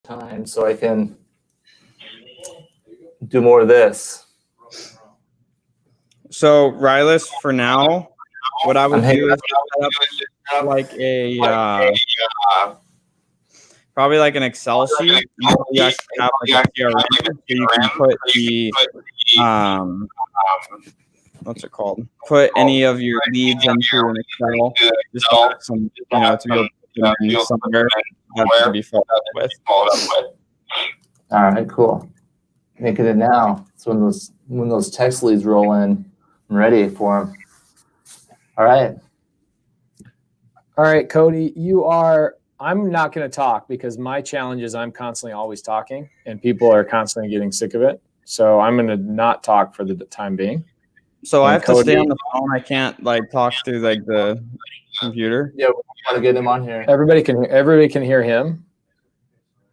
time so I can do more of this. So Rilus, for now, what I would do is set up like a probably like an Excel sheet. You actually have like a CRM, so you can put the what's it called? Put any of your leads into an Excel. Just to have some, to be able to put them in somewhere that to be followed up with. All right, cool. Making it now. So when those text leads roll in, I'm ready for them. All right. All right, Cody, I'm not going to talk because my challenge is I'm constantly always talking and people are constantly getting sick of it. So I'm going to not talk for the time being. So I have to stay on the phone. I can't like talk through like the computer. Yeah, we want to get him on here. Everybody can hear him.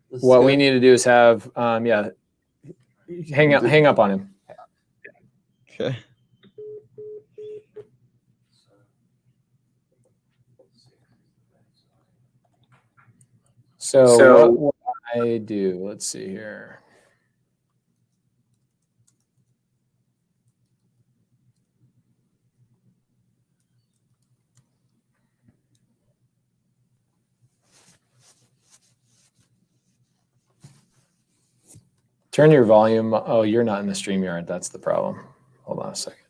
What we need to do is have hang up on him. Okay. So what will I do? Let's see here. Turn your volume. Oh, you're not in the StreamYard. That's the problem. Hold on a second.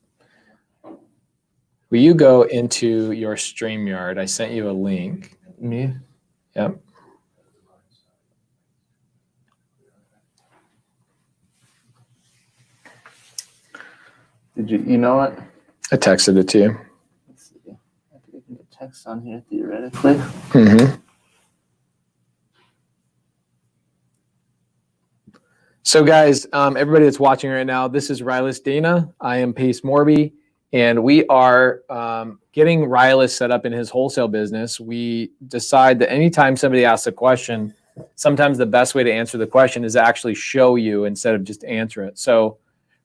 Will you go into your StreamYard? I sent you a link. Me? Yep. Did you email it? I texted it to you. Let's see. I think we can get text on here theoretically. Mm-hmm. So guys, everybody that's watching right now, this is Rilus Dana. I am Pace Morby, and we are getting Rilus set up in his wholesale business. We decide that anytime somebody asks a question, sometimes the best way to answer the question is to actually show you instead of just answer it. So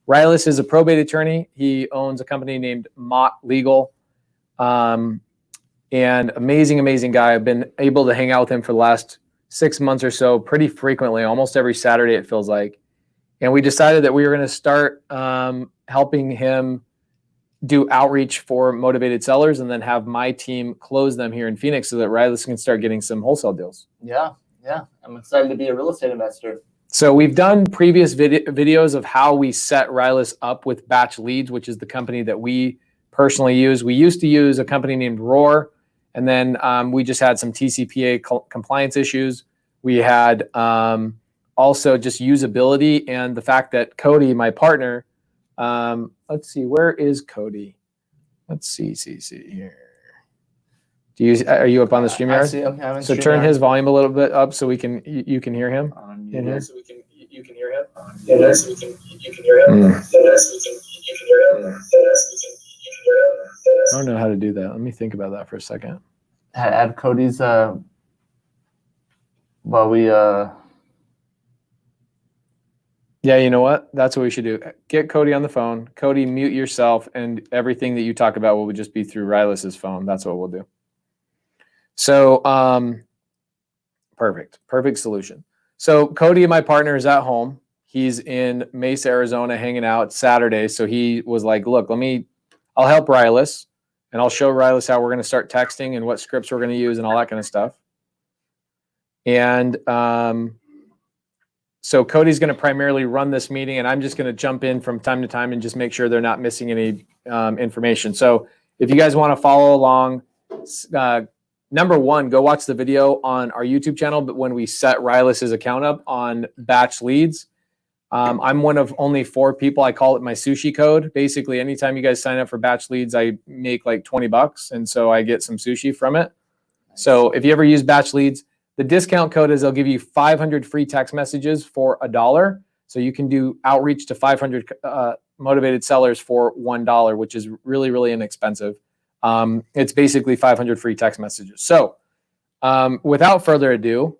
Rilus is a probate attorney. He owns a company named Mott Legal. And amazing guy. I've been able to hang out with him for the last 6 months or so pretty frequently, almost every Saturday it feels like. And we decided that we were going to start helping him do outreach for motivated sellers and then have my team close them here in Phoenix so that Rilus can start getting some wholesale deals. Yeah. I'm excited to be a real estate investor. So we've done previous videos of how we set Rilus up with Batch Leads, which is the company that we personally use. We used to use a company named Roar, and then we just had some TCPA compliance issues. We had also just usability and the fact that Cody, my partner, let's see, where is Cody? Let's see here. Are you up on the StreamYard? I see, okay, so turn his volume a little bit up so you can hear him. In here. So you can hear him. I don't know how to do that. Let me think about that for a second. Add Cody's while we Yeah, you know what? That's what we should do. Get Cody on the phone. Cody, mute yourself, and everything that you talk about will just be through Rilus's phone. That's what we'll do. So, perfect solution. So Cody, my partner, is at home. He's in Mesa, Arizona, hanging out. It's Saturday, so he was like, "Look, I'll help Rilus, and I'll show Rilus how we're going to start texting and what scripts we're going to use and all that kind of stuff." And so Cody's going to primarily run this meeting, and I'm just going to jump in from time to time and just make sure they're not missing any information. So if you guys want to follow along, number one, go watch the video on our YouTube channel. But when we set Rilus's account up on Batch Leads, I'm one of only 4 people. I call it my sushi code. Basically, anytime you guys sign up for Batch Leads, I make like $20, and so I get some sushi from it. So if you ever use Batch Leads, the discount code is they'll give you 500 free text messages for $1. So you can do outreach to 500 motivated sellers for $1, which is really, really inexpensive. It's basically 500 free text messages. So without further ado,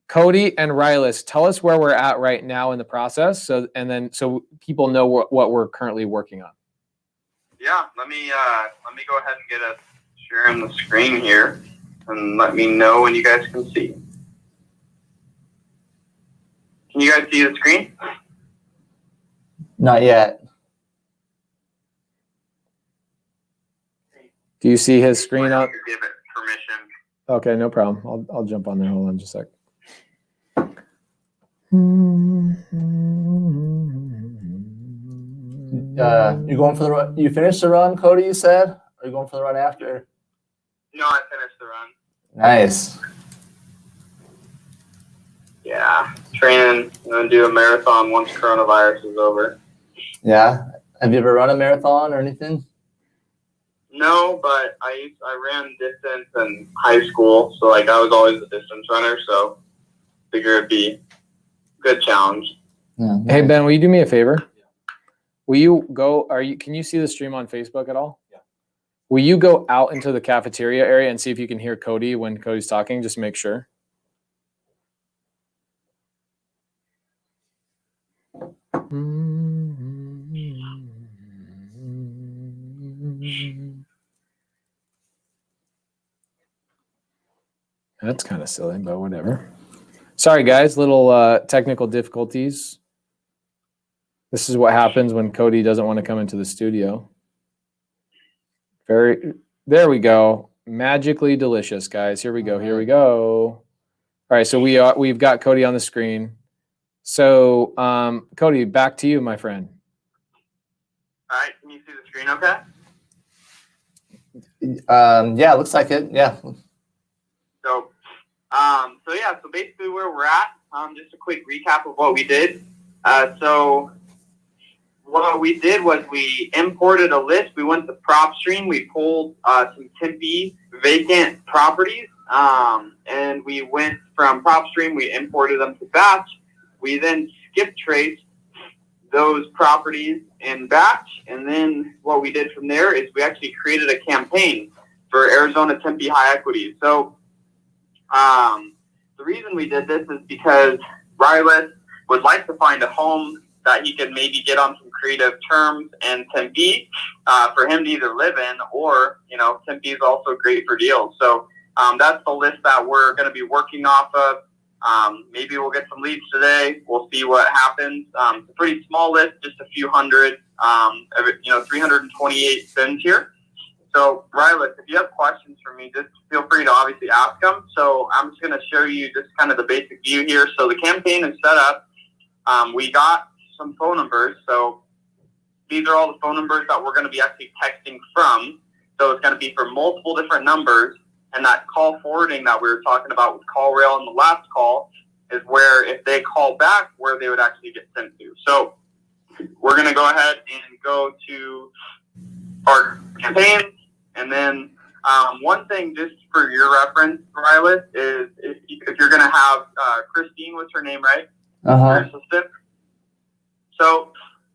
Cody and Rilus, tell us where we're at right now in the process, so people know what we're currently working on. Yeah, let me go ahead and get us sharing the screen here, and let me know when you guys can see. Can you guys see the screen? Not yet. Do you see his screen I'll up? give it permission. Okay, no problem. I'll jump on there. Hold on just a sec. You going for the run? You finished the run, Cody, you said? Or are you going for the run after? No, I finished the run. Nice. Yeah, training. I'm gonna do a marathon once coronavirus is over. Yeah. Have you ever run a marathon or anything? No, but I ran distance in high school, so like I was always a distance runner. So figure it'd be a good challenge. Yeah. Hey Ben, will you do me a favor? Will you go? Can you see the stream on Facebook at all? Yeah. Will you go out into the cafeteria area and see if you can hear Cody when Cody's talking? Just make sure. That's kind of silly, but whatever. Sorry, guys. Little technical difficulties. This is what happens when Cody doesn't want to come into the studio. There we go. Magically delicious, guys. Here we go. Here we go. All right, so we've got Cody on the screen. So, Cody, back to you, my friend. All right, can you see the screen? Okay. Yeah, looks like it. Yeah. So basically where we're at. Just a quick recap of what we did. So what we did was we imported a list. We went to PropStream. We pulled some Tempe vacant properties, and we went from PropStream. We imported them to Batch. We then skip traced those properties in Batch, and then what we did from there is we actually created a campaign for Arizona Tempe high equity. So the reason we did this is because Rilus would like to find a home that he could maybe get on some creative terms in Tempe for him to either live in, or, Tempe is also great for deals. So that's the list that we're going to be working off of. Maybe we'll get some leads today. We'll see what happens. It's a pretty small list, just a few hundred, 328 spins here. So, Rilus, if you have questions for me, just feel free to obviously ask them. So I'm just going to show you just kind of the basic view here. So the campaign is set up. We got some phone numbers. So these are all the phone numbers that we're going to be actually texting from. So it's going to be for multiple different numbers. And that call forwarding that we were talking about with CallRail in the last call is where if they call back, where they would actually get sent to. So we're going to go ahead and go to our campaign. And then one thing just for your reference, Rilus, is if you're going to have Christine, what's her name, right? Your assistant. So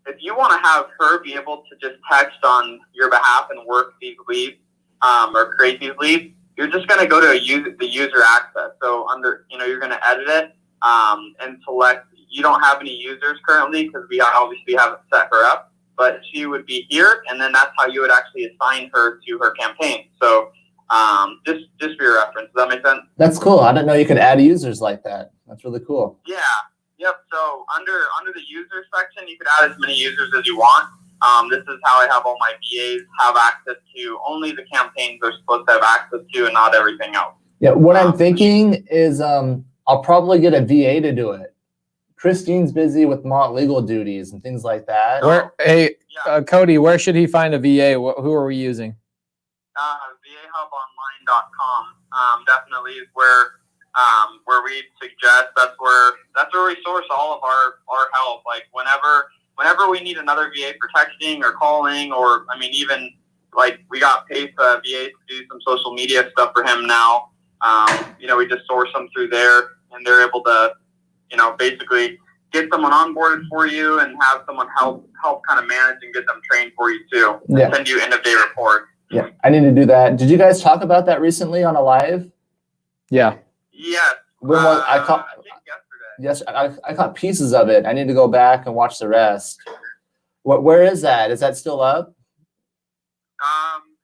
if you want to have her be able to just text on your behalf and work these leads or create these leads, you're just going to go to the user access. So you're going to edit it and select. You don't have any users currently because we obviously haven't set her up, but she would be here, and then that's how you would actually assign her to her campaign. So just for your reference, does that make sense? That's cool. I didn't know you could add users like that. That's really cool. Yeah. Yep. So under the user section, you could add as many users as you want. This is how I have all my VAs have access to. Only the campaigns they're supposed to have access to, and not everything else. Yeah. What I'm thinking is I'll probably get a VA to do it. Christine's busy with Mont legal duties and things like that. Cody, where should he find a VA? Who are we using? VAHubOnline.com definitely is where we suggest. That's where we source all of our help. Like whenever we need another VA for texting or calling, or even like we got paid VAs to do some social media stuff for him now. We just source them through there, and they're able to basically get someone onboarded for you and have someone help kind of manage and get them trained for you too. Yeah. Send you end of day report. Yeah, I need to do that. Did you guys talk about that recently on a live? Yeah. Yes. I think yesterday. Yes, I caught pieces of it. I need to go back and watch the rest. Where is that? Is that still up?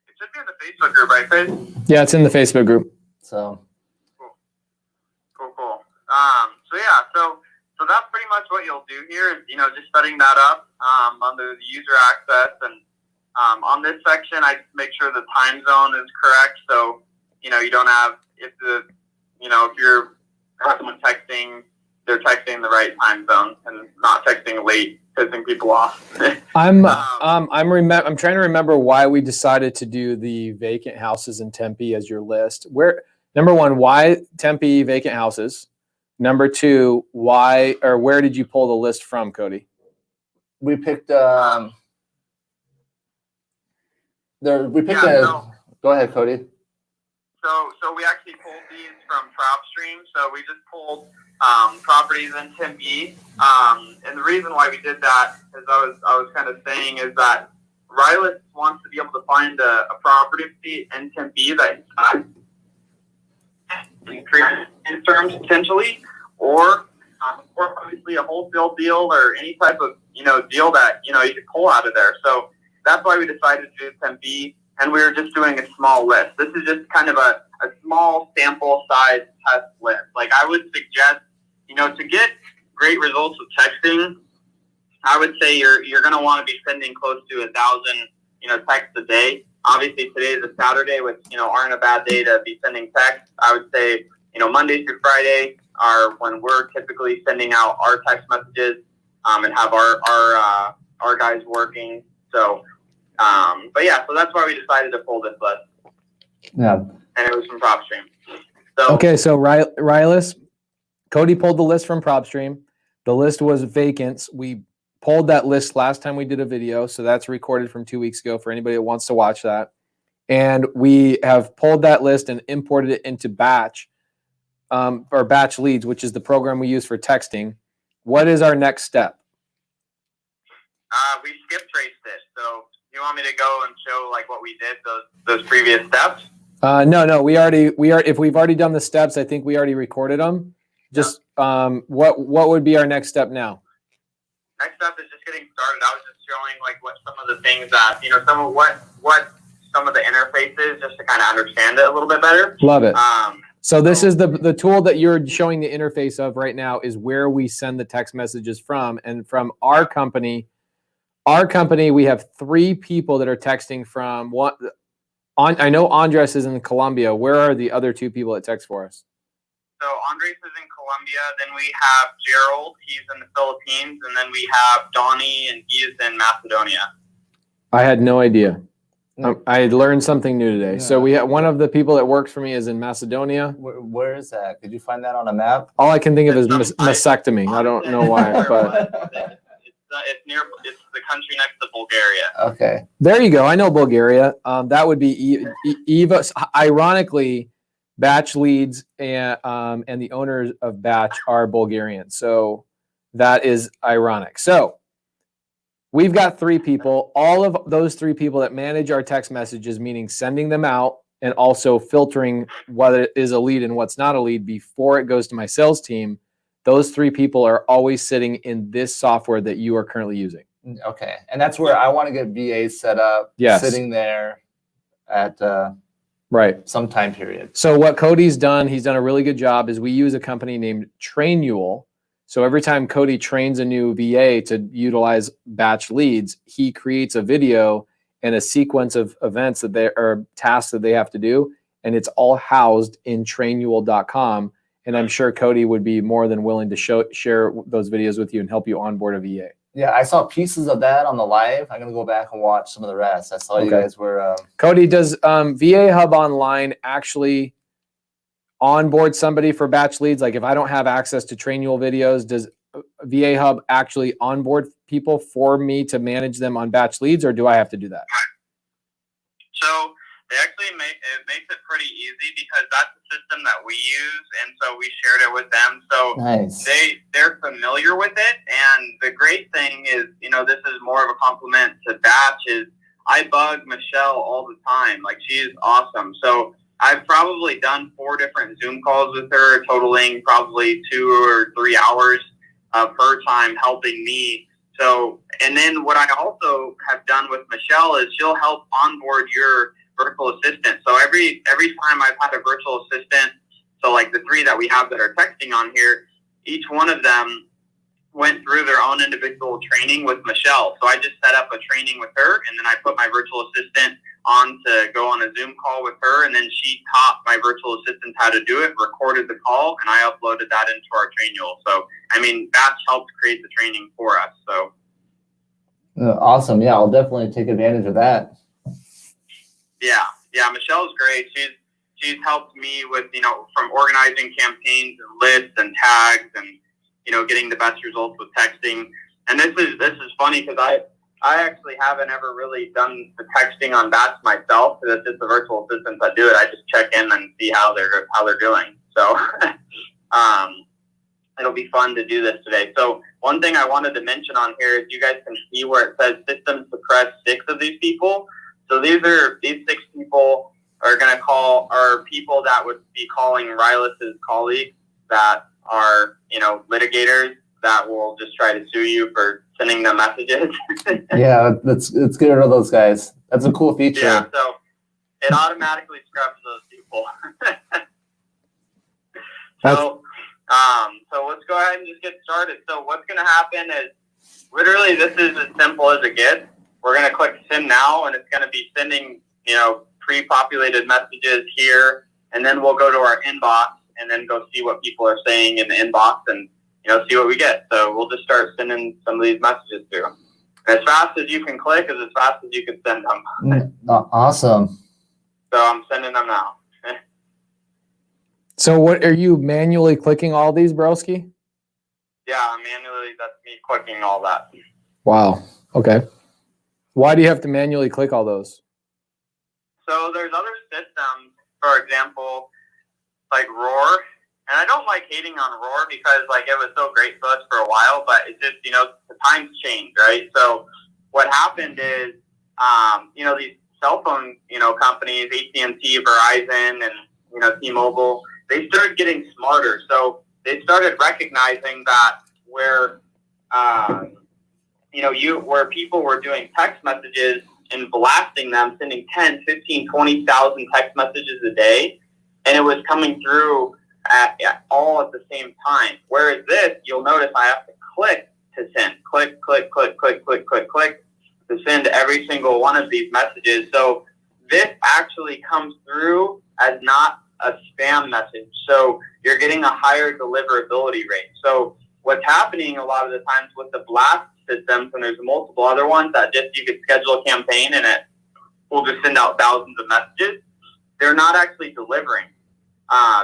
It should be in the Facebook group, right, Faith? Yeah, it's in the Facebook group. So Cool. So that's pretty much what you'll do here is, just setting that up under the user access. And on this section, I just make sure the time zone is correct. So, you don't have, if you're someone texting, they're texting the right time zone and not texting late, pissing people off. I'm trying to remember why we decided to do the vacant houses in Tempe as your list. Number one, why Tempe vacant houses? Number two, where did you pull the list from, Cody? We picked So go ahead, Cody. So we actually pulled these from PropStream. So we just pulled properties in Tempe. And the reason why we did that, as I was kind of saying, is that Rilus wants to be able to find a property in Tempe that in terms potentially, or obviously a wholesale deal or any type of deal that you could pull out of there. So that's why we decided to do Tempe, and we were just doing a small list. This is just kind of a small sample size test list. Like I would suggest, to get great results with texting, I would say you're going to want to be sending close to 1,000 texts a day. Obviously today is a Saturday, which aren't a bad day to be sending texts. I would say Monday through Friday are when we're typically sending out our text messages and have our guys working. So so that's why we decided to pull this list. Yeah. And it was from PropStream. So Okay, so Rilus, Cody pulled the list from PropStream. The list was vacants. We pulled that list last time we did a video, so that's recorded from 2 weeks ago for anybody that wants to watch that. And we have pulled that list and imported it into Batch, or Batch Leads, which is the program we use for texting. What is our next step? we skip traced it. So you want me to go and show like what we did those previous steps? No. If we've already done the steps, I think we already recorded them. Just what would be our next step now? Next step is just getting started. I was just showing like what some of the things that some of the interfaces, just to kind of understand it a little bit better. Love it. So this is the tool that you're showing the interface of right now is where we send the text messages from. And from our company, we have 3 people that are texting from one. I know Andres is in Colombia. Where are the other 2 people that text for us? So Andres is in Colombia. Then we have Jael. He's in the Philippines. And then we have Donnie, and he is in Macedonia. I had no idea. I learned something new today. Yeah. So we have one of the people that works for me is in Macedonia. Where is that? Did you find that on a map? All I can think of is mastectomy. I don't know why, but It's the country next to Bulgaria. Okay. there you go. I know Bulgaria. That would be Eva. Ironically, Batch Leads and the owners of Batch are Bulgarian. So that is ironic. So we've got 3 people. All of those 3 people that manage our text messages, meaning sending them out and also filtering what is a lead and what's not a lead before it goes to my sales team. Those 3 people are always sitting in this software that you are currently using. Okay. And that's where I want to get VAs set up, Yes. sitting there at Right. some time period. So what Cody's done, he's done a really good job, is we use a company named Trainual. So every time Cody trains a new VA to utilize Batch Leads, he creates a video and a sequence of events tasks that they have to do. And it's all housed in trainual.com. And I'm sure Cody would be more than willing to share those videos with you and help you onboard a VA. Yeah, I saw pieces of that on the live. I'm going to go back and watch some of the rest. I saw you guys were... Cody, does VA Hub Online actually onboard somebody for Batch Leads? Like if I don't have access to Trainual videos, does VA Hub actually onboard people for me to manage them on Batch Leads, or do I have to do that? So they actually makes it pretty easy because that's the system that we use, and so we shared it with them. So Nice. they're familiar with it, and the great thing is, this is more of a compliment to Batch, is I bug Rashell all the time. Like, she is awesome. So I've probably done 4 different Zoom calls with her, totaling probably 2 or 3 hours of her time helping me. So, and then what I also have done with Rashell is she'll help onboard your virtual assistant. So every time I've had a virtual assistant, so like the 3 that we have that are texting on here, each one of them went through their own individual training with Michelle. So I just set up a training with her, and then I put my virtual assistant on to go on a Zoom call with her, and then she taught my virtual assistant how to do it, recorded the call, and I uploaded that into our training. So, I mean, that's helped create the training for us. So Awesome. Yeah, I'll definitely take advantage of that. Yeah, Michelle's great. She's helped me with, from organizing campaigns and lists and tags and, getting the best results with texting. And this is funny because I actually haven't ever really done the texting on bats myself, because it's just the virtual assistants that do it. I just check in and see how they're doing. So it'll be fun to do this today. So one thing I wanted to mention on here is you guys can see where it says system suppressed 6 of these people. So these 6 people are people that would be calling Rilus's colleagues that are, litigators that will just try to sue you for sending them messages. Yeah, let's get rid of those guys. That's a cool feature. Yeah, so it automatically scrubs those people. So let's go ahead and just get started. So what's going to happen is literally this is as simple as it gets. We're going to click send now, and it's going to be sending, pre-populated messages here, and then we'll go to our inbox and then go see what people are saying in the inbox and, see what we get. So we'll just start sending some of these messages through. As fast as you can click is as fast as you can send them. Awesome. So I'm sending them now. So what are you manually clicking all these, broski? Yeah, manually, that's me clicking all that. Wow. Okay. Why do you have to manually click all those? So there's other systems, for example, like Roar. And I don't like hating on Roar because it was so great for us for a while, but it's just, the times change, right? So what happened is, these cell phone, companies, AT&T, Verizon, and, T-Mobile, they started getting smarter. So they started recognizing that where people were doing text messages and blasting them, sending 10, 15, 20,000 text messages a day, and it was coming through all at the same time. Whereas this, you'll notice I have to click to send. Click to send every single one of these messages. So this actually comes through as not a spam message. So you're getting a higher deliverability rate. So what's happening a lot of the times with the blast systems, and there's multiple other ones that just you could schedule a campaign and it will just send out thousands of messages. They're not actually delivering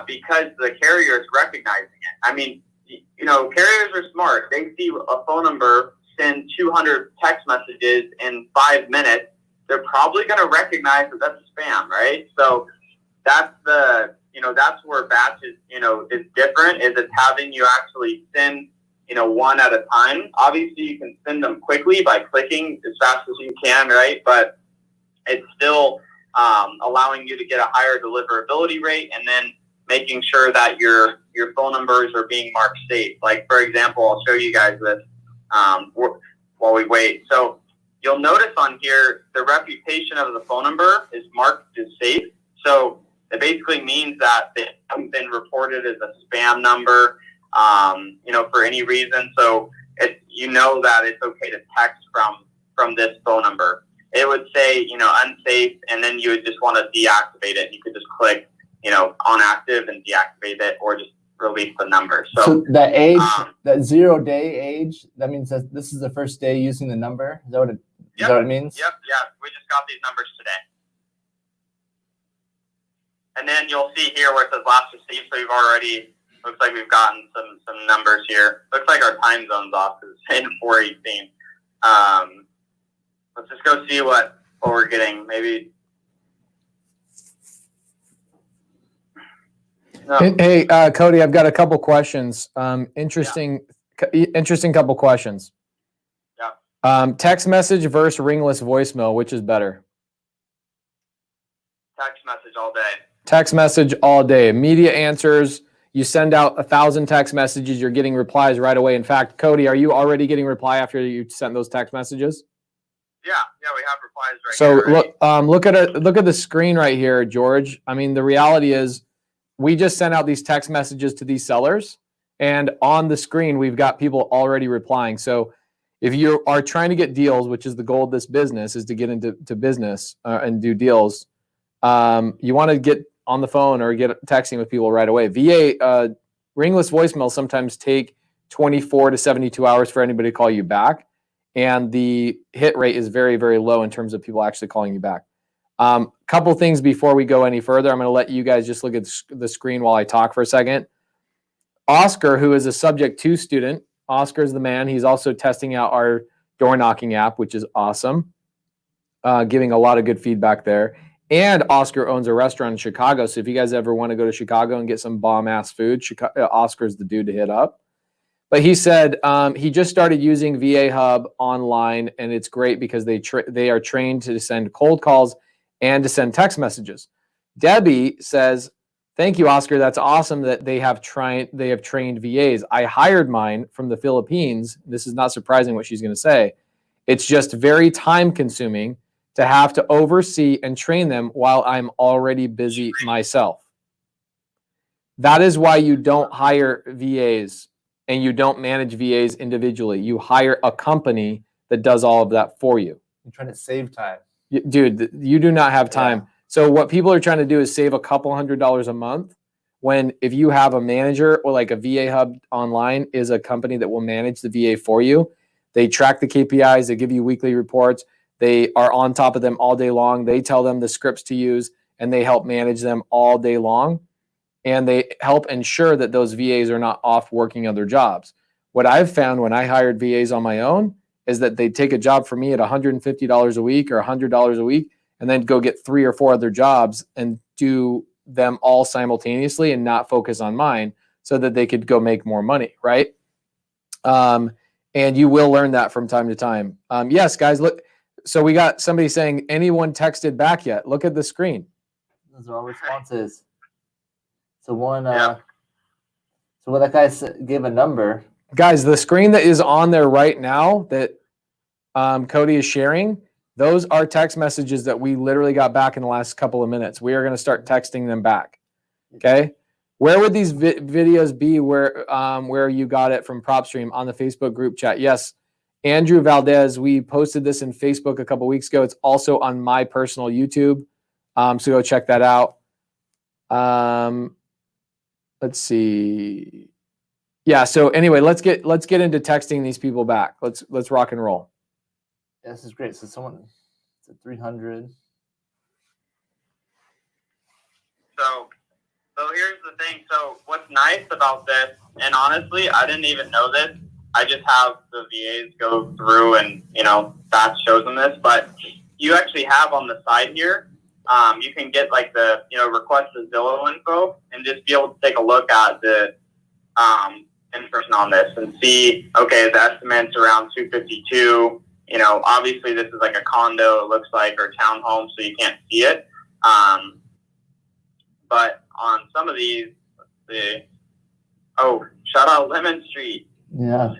because the carrier is recognizing it. I mean, carriers are smart. They see a phone number send 200 text messages in 5 minutes. They're probably going to recognize that that's spam, right? So that's that's where batch is different, is it's having you actually send, one at a time. Obviously you can send them quickly by clicking as fast as you can, right? But it's still allowing you to get a higher deliverability rate, and then making sure that your phone numbers are being marked safe. Like, for example, I'll show you guys this while we wait. So you'll notice on here, the reputation of the phone number is marked as safe. So it basically means that they haven't been reported as a spam number, for any reason. So that it's okay to text from this phone number. It would say, unsafe, and then you would just want to deactivate it. You could just click, on active and deactivate it, or just release the number. So that age, that 0 day age, that means that this is the first day using the number. Is that what it means? Yep. Yeah. We just got these numbers today. And then you'll see here where it says last received. So looks like we've gotten some numbers here. Looks like our time zone's off because it's saying 4:18. Let's just go see what we're getting. Maybe. No. Hey, Cody, I've got a couple questions. Interesting couple questions. Yeah. Text message versus ringless voicemail, which is better? Text message all day. Text message all day. Immediate answers. You send out 1,000 text messages. You're getting replies right away. In fact, Cody, are you already getting reply after you sent those text messages? Yeah, we have replies right here. So look at the screen right here, George. I mean, the reality is we just sent out these text messages to these sellers, And on the screen, we've got people already replying. So if you are trying to get deals, which is the goal of this business, is to get into business and do deals, you want to get on the phone or get texting with people right away. VA ringless voicemails sometimes take 24 to 72 hours for anybody to call you back. And the hit rate is very, very low in terms of people actually calling you back. Couple things before we go any further. I'm going to let you guys just look at the screen while I talk for a second. Oscar, who is a Subject 2 student, Oscar is the man. He's also testing out our door knocking app, which is awesome, giving a lot of good feedback there. And Oscar owns a restaurant in Chicago. So if you guys ever want to go to Chicago and get some bomb-ass food, Oscar's the dude to hit up. But he said he just started using VA Hub online, and it's great because they are trained to send cold calls and to send text messages. Debbie says, "Thank you, Oscar. That's awesome that they have trained VAs. I hired mine from the Philippines." This is not surprising what she's going to say. "It's just very time consuming to have to oversee and train them while I'm already busy myself." That is why you don't hire VAs and you don't manage VAs individually. You hire a company that does all of that for you. I'm trying to save time. Dude, you do not have time. Yeah. So what people are trying to do is save a couple $100s a month, when if you have a manager, or like a VA Hub online is a company that will manage the VA for you. They track the KPIs, they give you weekly reports, they are on top of them all day long. They tell them the scripts to use, and they help manage them all day long. And they help ensure that those VAs are not off working other jobs. What I've found when I hired VAs on my own is that they take a job for me at $150 a week or $100 a week, and then go get 3 or 4 other jobs and do them all simultaneously and not focus on mine, so that they could go make more money, right? And you will learn that from time to time. Yes, guys, look. So we got somebody saying, anyone texted back yet? Look at the screen. Those are all responses. So so that guy gave a number. Guys, the screen that is on there right now that Cody is sharing, those are text messages that we literally got back in the last couple of minutes. We are going to start texting them back. Okay. Where would these videos be where you got it from PropStream? On the Facebook group chat? Yes. Andrew Valdez, we posted this in Facebook a couple weeks ago. It's also on my personal YouTube. So go check that out. Let's see. Yeah. So anyway, let's get into texting these people back. Let's rock and roll. Yeah, this is great. So someone, it's at 300. So here's the thing. So what's nice about this, and honestly, I didn't even know this. I just have the VAs go through, and that shows them this. But you actually have on the side here, you can get like the request the Zillow info, and just be able to take a look at the information on this and see. Okay, the estimate's around 252. Obviously this is like a condo, it looks like, or townhome, so you can't see it. But on some of these, shout out Lemon Street. Yeah.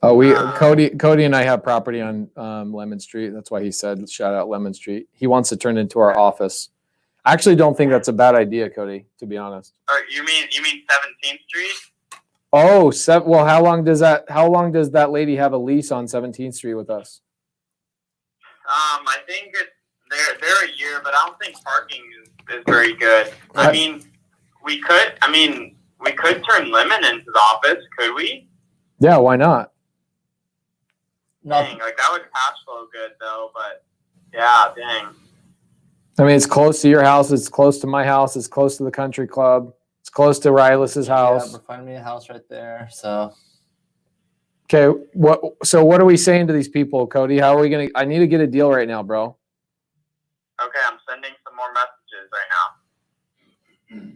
Cody and I have property on Lemon Street. That's why he said shout out Lemon Street. He wants to turn it into our office. I actually don't think that's a bad idea, Cody, to be honest. You mean 17th Street? Oh, well, how long does that lady have a lease on 17th Street with us? I think they're a year, but I don't think parking is very good. I mean, we could turn Lemon into the office, could we? Yeah, why not? Dang, like that would cash flow good though, but yeah, dang. I mean, it's close to your house. It's close to my house. It's close to the country club. It's close to Rilus's house. Yeah, we're finding me a house right there. So. Okay, what are we saying to these people, Cody? How are we gonna? I need to get a deal right now, bro. Okay, I'm sending some more messages right now.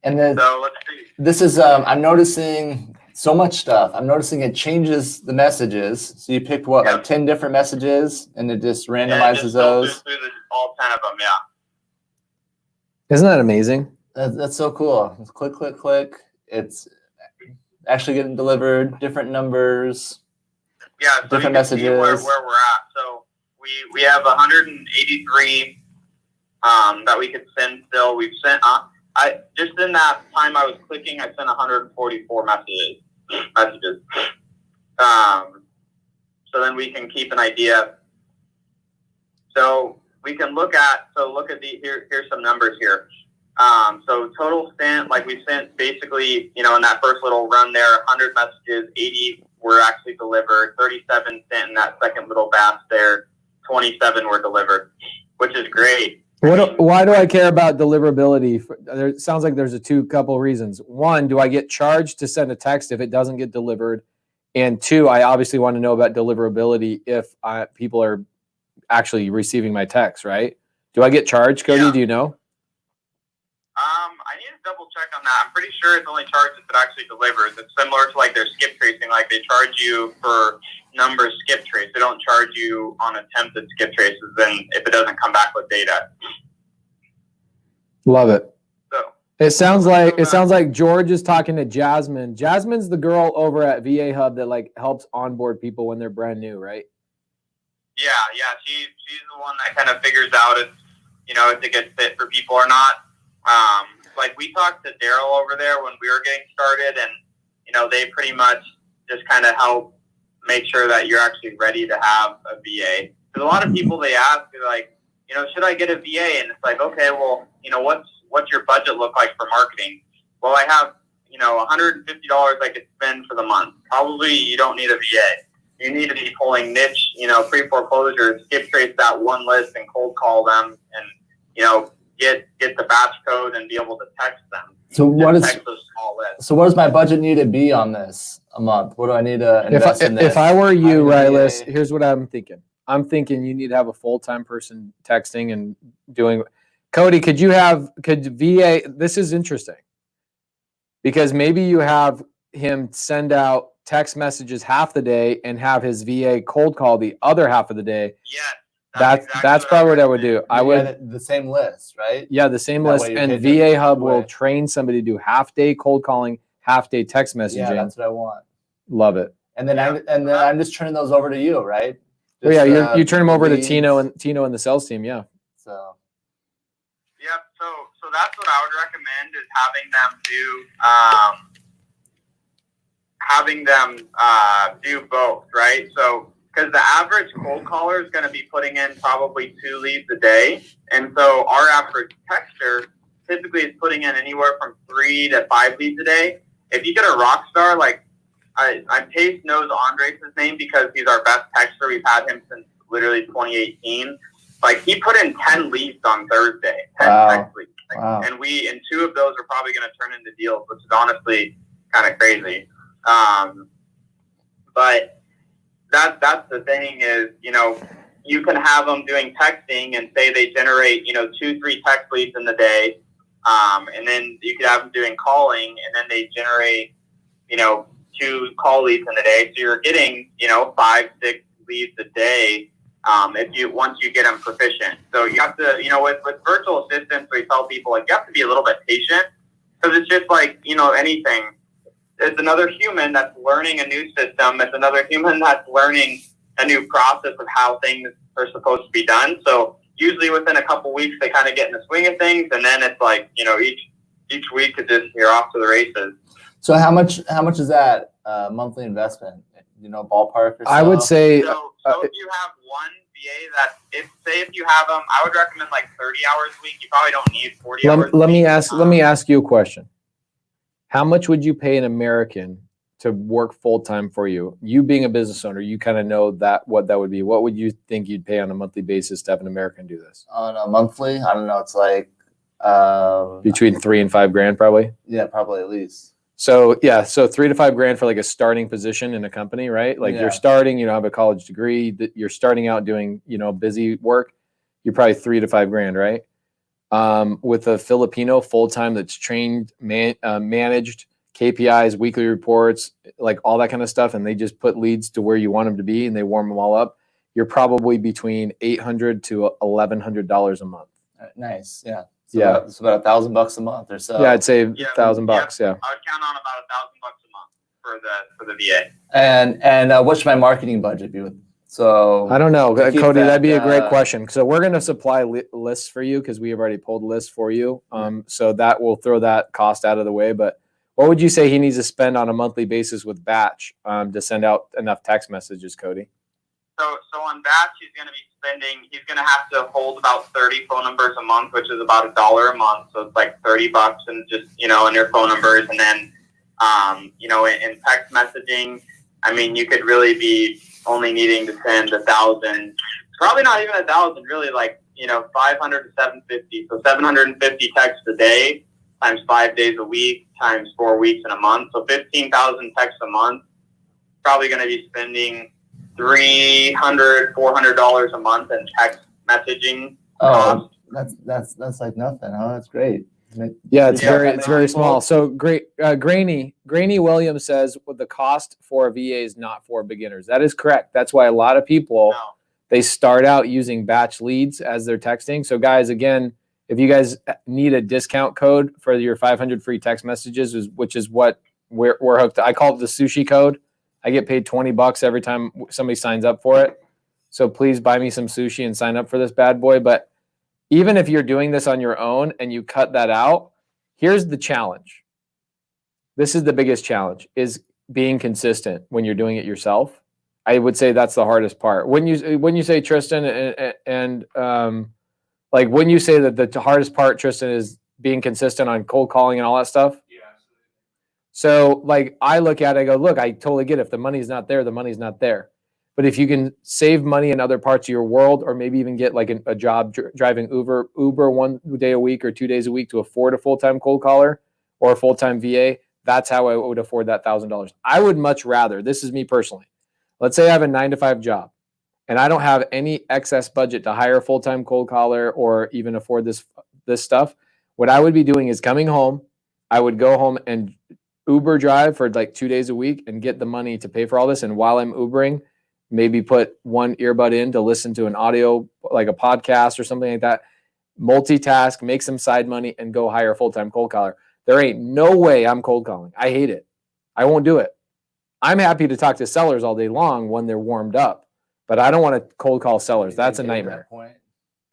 And then so let's see. This is I'm noticing so much stuff. I'm noticing it changes the messages. So you picked like 10 different messages, and it just randomizes those. Through all 10 of them, yeah. Isn't that amazing? That's so cool. It's click, click, click. It's actually getting delivered. Different numbers. Yeah, so different messages. See where we're at. So we have 183 that we could send still. We've sent I just in that time I was clicking, I sent 144 messages. So then we can keep an idea. So we can look at here's some numbers here. So total sent, like we sent basically, in that first little run there, 100 messages, 80 were actually delivered, 37 sent in that second little batch there, 27 were delivered, which is great. Why do I care about deliverability? It sounds like there's couple reasons. One, do I get charged to send a text if it doesn't get delivered? And two, I obviously want to know about deliverability if people are actually receiving my text, right? Do I get charged, Cody? Yeah. Do you know? I need to double check on that. I'm pretty sure it's only charged if it actually delivers. It's similar to like their skip tracing. Like they charge you for numbers skip trace. They don't charge you on attempted skip traces then if it doesn't come back with data. Love it. So It sounds like George is talking to Jasmine. Jasmine's the girl over at VA Hub that like helps onboard people when they're brand new, right? Yeah. She's the one that kind of figures out if it's a good fit for people or not. Like we talked to Daryl over there when we were getting started, and they pretty much just kind of help make sure that you're actually ready to have a VA. Because a lot of people they ask, they're like, should I get a VA? And it's like, okay, well, what's your budget look like for marketing? Well, I have $150 I could spend for the month. Probably you don't need a VA. You need to be pulling niche, pre-foreclosures, skip trace that one list and cold call them, and get the batch code and be able to text them. So what is text those small lists. So what does my budget need to be on this a month? What do I need to invest in this? If I were you, Rilus, VA. here's what I'm thinking. I'm thinking you need to have a full-time person texting and doing. Cody, could VA? This is interesting because maybe you have him send out text messages half the day and have his VA cold call the other half of the day. Yes. That's probably what I would do. I would Yeah, the same list, right? Yeah, the same That list. way you And hit VA it Hub will away. train somebody to do half-day cold calling, half-day text messaging. Yeah, that's what I want. Love it. And then I'm just turning those over to you, right? Oh, yeah, Just, you turn them over to leads. Tino and the sales team. Yeah. So Yep. So that's what I would recommend is having them do both, right? So because the average cold caller is going to be putting in probably 2 leads a day, and so our average texter typically is putting in anywhere from 3 to 5 leads a day. If you get a rock star, like I Pace knows Andres' name because he's our best texter. We've had him since literally 2018. Like he put in 10 leads on Thursday, 10 text leads. Wow. And 2 of those are probably going to turn into deals, which is honestly kind of crazy. But that's the thing is, you can have them doing texting and say they generate, 2-3 text leads in the day. And then you could have them doing calling and then they generate, 2 call leads in the day. So you're getting, 5-6 leads a day. Once you get them proficient. So you have to, with virtual assistants, we tell people like you have to be a little bit patient because it's just like, anything. It's another human that's learning a new system. It's another human that's learning a new process of how things are supposed to be done. So usually within a couple weeks, they kind of get in the swing of things. And then it's like, each week is just, you're off to the races. how much is that monthly investment? Ballpark or so? I would say. So if you have one VA if you have them, I would recommend like 30 hours a week. You probably don't need 40 hours. Let me ask you a question. How much would you pay an American to work full-time for you? You being a business owner, you kind of know what that would be. What would you think you'd pay on a monthly basis to have an American do this? On a monthly, I don't know. It's like Between $3,000 and $5,000 probably. Yeah, probably at least. So yeah, so $3,000 to $5,000 for like a starting position in a company, right? Like you're starting, have a college degree, that you're starting out doing, busy work. You're probably $3,000 to $5,000, right? With a Filipino full-time that's trained, managed, KPIs, weekly reports, like all that kind of stuff, and they just put leads to where you want them to be and they warm them all up, you're probably between $800 to $1,100 a month. Nice, yeah. So it's about $1,000 a month or so. Yeah, I'd say $1,000. Yeah, I would count on about $1,000 a month for the VA. And what should my marketing budget be with So I don't know, to keep Cody. that, That'd be a great question. So we're going to supply lists for you because we have already pulled lists for you. So that will throw that cost out of the way. But what would you say he needs to spend on a monthly basis with Batch to send out enough text messages, Cody? So on Batch, he's going to have to hold about 30 phone numbers a month, which is about $1 a month. So it's like $30 and just, in your phone numbers. And then, in text messaging, I mean, you could really be only needing to send 1,000, probably not even 1,000, really 500 to 750. So 750 texts a day times 5 days a week times 4 weeks in a month. So 15,000 texts a month. Probably going to be spending $300, $400 a month in text messaging. Oh, that's like nothing. Oh, that's great. Yeah, it's very small. So great. Grainy Williams says the cost for a VA is not for beginners. That is correct. That's why a lot of people they start out using batch leads as they're texting. So guys, again, if you guys need a discount code for your 500 free text messages, which is what we're hooked to. I call it the sushi code. I get paid $20 every time somebody signs up for it. So please buy me some sushi and sign up for this bad boy. But even if you're doing this on your own and you cut that out, here's the challenge. This is the biggest challenge, is being consistent when you're doing it yourself. I would say that's the hardest part. When you say, Tristan, and when you say that the hardest part, Tristan, is being consistent on cold calling and all that stuff. Yeah. So I look at it, I go, look, I totally get it. If the money's not there, the money's not there. But if you can save money in other parts of your world, or maybe even get a job driving Uber 1 day a week or 2 days a week to afford a full-time cold caller or a full-time VA, that's how I would afford that $1,000. I would much rather, this is me personally, let's say I have a 9-to-5 job and I don't have any excess budget to hire a full-time cold caller or even afford this stuff. What I would be doing is coming home. I would go home and Uber drive for 2 days a week and get the money to pay for all this. And while I'm Ubering, maybe put one earbud in to listen to an audio, like a podcast or something like that, multitask, make some side money, and go hire a full-time cold caller. There ain't no way I'm cold calling. I hate it. I won't do it. I'm happy to talk to sellers all day long when they're warmed up, but I don't want to cold call sellers. That's a nightmare.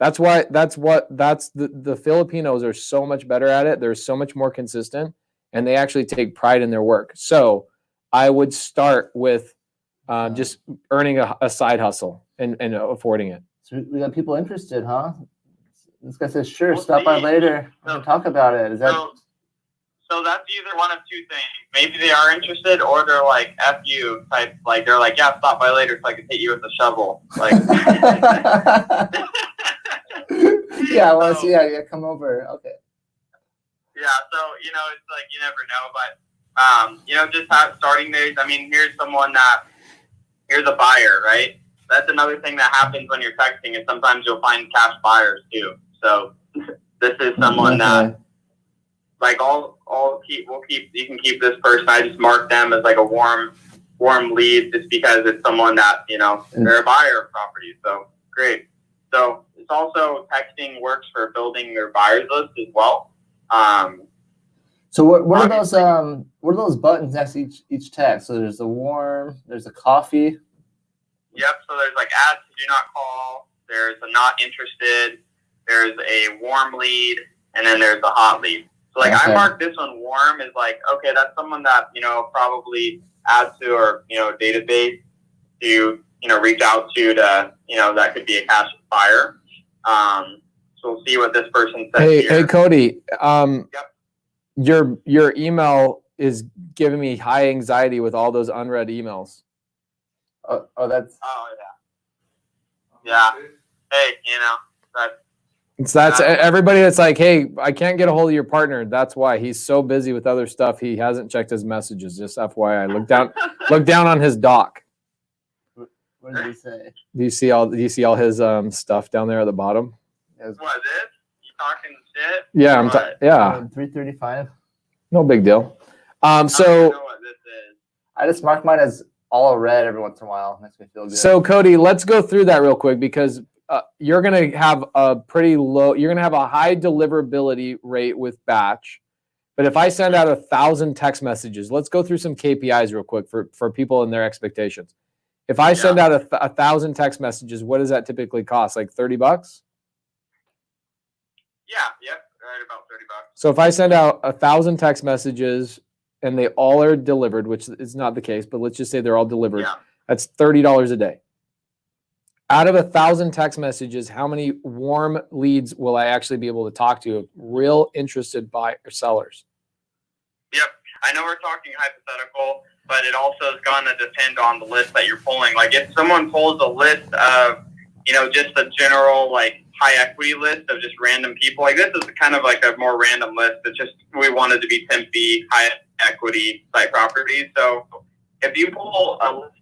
That's the Filipinos are so much better at it. They're so much more consistent, and they actually take pride in their work. So I would start with just earning a side hustle and affording it. So we got people interested, huh? This guy says, sure, stop by later. We'll talk about it. Is that... So that's either one of two things. Maybe they are interested, or they're like, F you type. They're like, yeah, stop by later so I can hit you with a shovel. Yeah, I want to see. Yeah, come over. Okay. Yeah, so, it's you never know. But, just have starting days. I mean, here's a buyer, right? That's another thing that happens when you're texting, is sometimes you'll find cash buyers too. So this is someone that, you can keep this person. I just mark them as a warm lead, just because it's someone that, they're a buyer of property. So great. So it's also, texting works for building your buyers list as well. So what are those buttons next to each text? So there's a warm, there's a coffee. Yep. So there's add to do not call. There's a not interested. There's a warm lead, and then there's a hot lead. So Okay. I mark this one warm as okay, that's someone that probably add to our database to reach out to that could be a cash buyer. So we'll see what this person says here. Hey Cody. Yep. Your email is giving me high anxiety with all those unread emails. Oh, that's... Oh, yeah. Hey, That's everybody that's like, hey, I can't get a hold of your partner. That's why he's so busy with other stuff. He hasn't checked his messages. Just FYI, look down on his doc. What did he say? Do you see all his stuff down there at the bottom? What is this? You talking shit? Yeah, yeah. 335. No big deal. So I don't know what this is. I just mark mine as all red every once in a while. Makes me feel good. So Cody, let's go through that real quick, because you're going to have a high deliverability rate with batch. But if I send out 1,000 text messages, let's go through some KPIs real quick for people and their expectations. If I send out 1,000 text messages, what does that typically cost? Like $30? Yeah, yep, right about $30. So if I send out 1,000 text messages and they all are delivered, which is not the case, but let's just say they're all delivered, that's $30 a day. Out of 1,000 text messages, how many warm leads will I actually be able to talk to? Real interested buyers or sellers? Yep. I know we're talking hypothetical, but it also is going to depend on the list that you're pulling. Like if someone pulls a list of, just a general like high equity list of just random people, like this is kind of like a more random list. It's just we wanted to be pimpy, high equity type properties. So if you pull a list.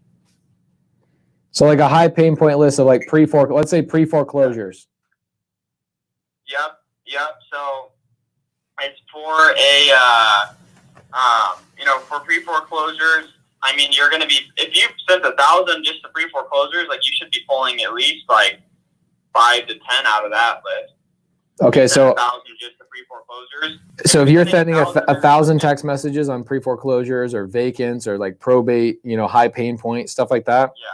So like a high pain point list of like let's say pre-foreclosures. Yep. So it's for for pre-foreclosures. I mean, you're going to be, if you sent 1,000 just to pre-foreclosures, like you should be pulling at least like 5 to 10 out of that list. Okay, so 1,000 just to pre-foreclosures. So if you're sending 1,000 text messages on pre-foreclosures or vacants or like probate, high pain point, stuff like that. Yeah.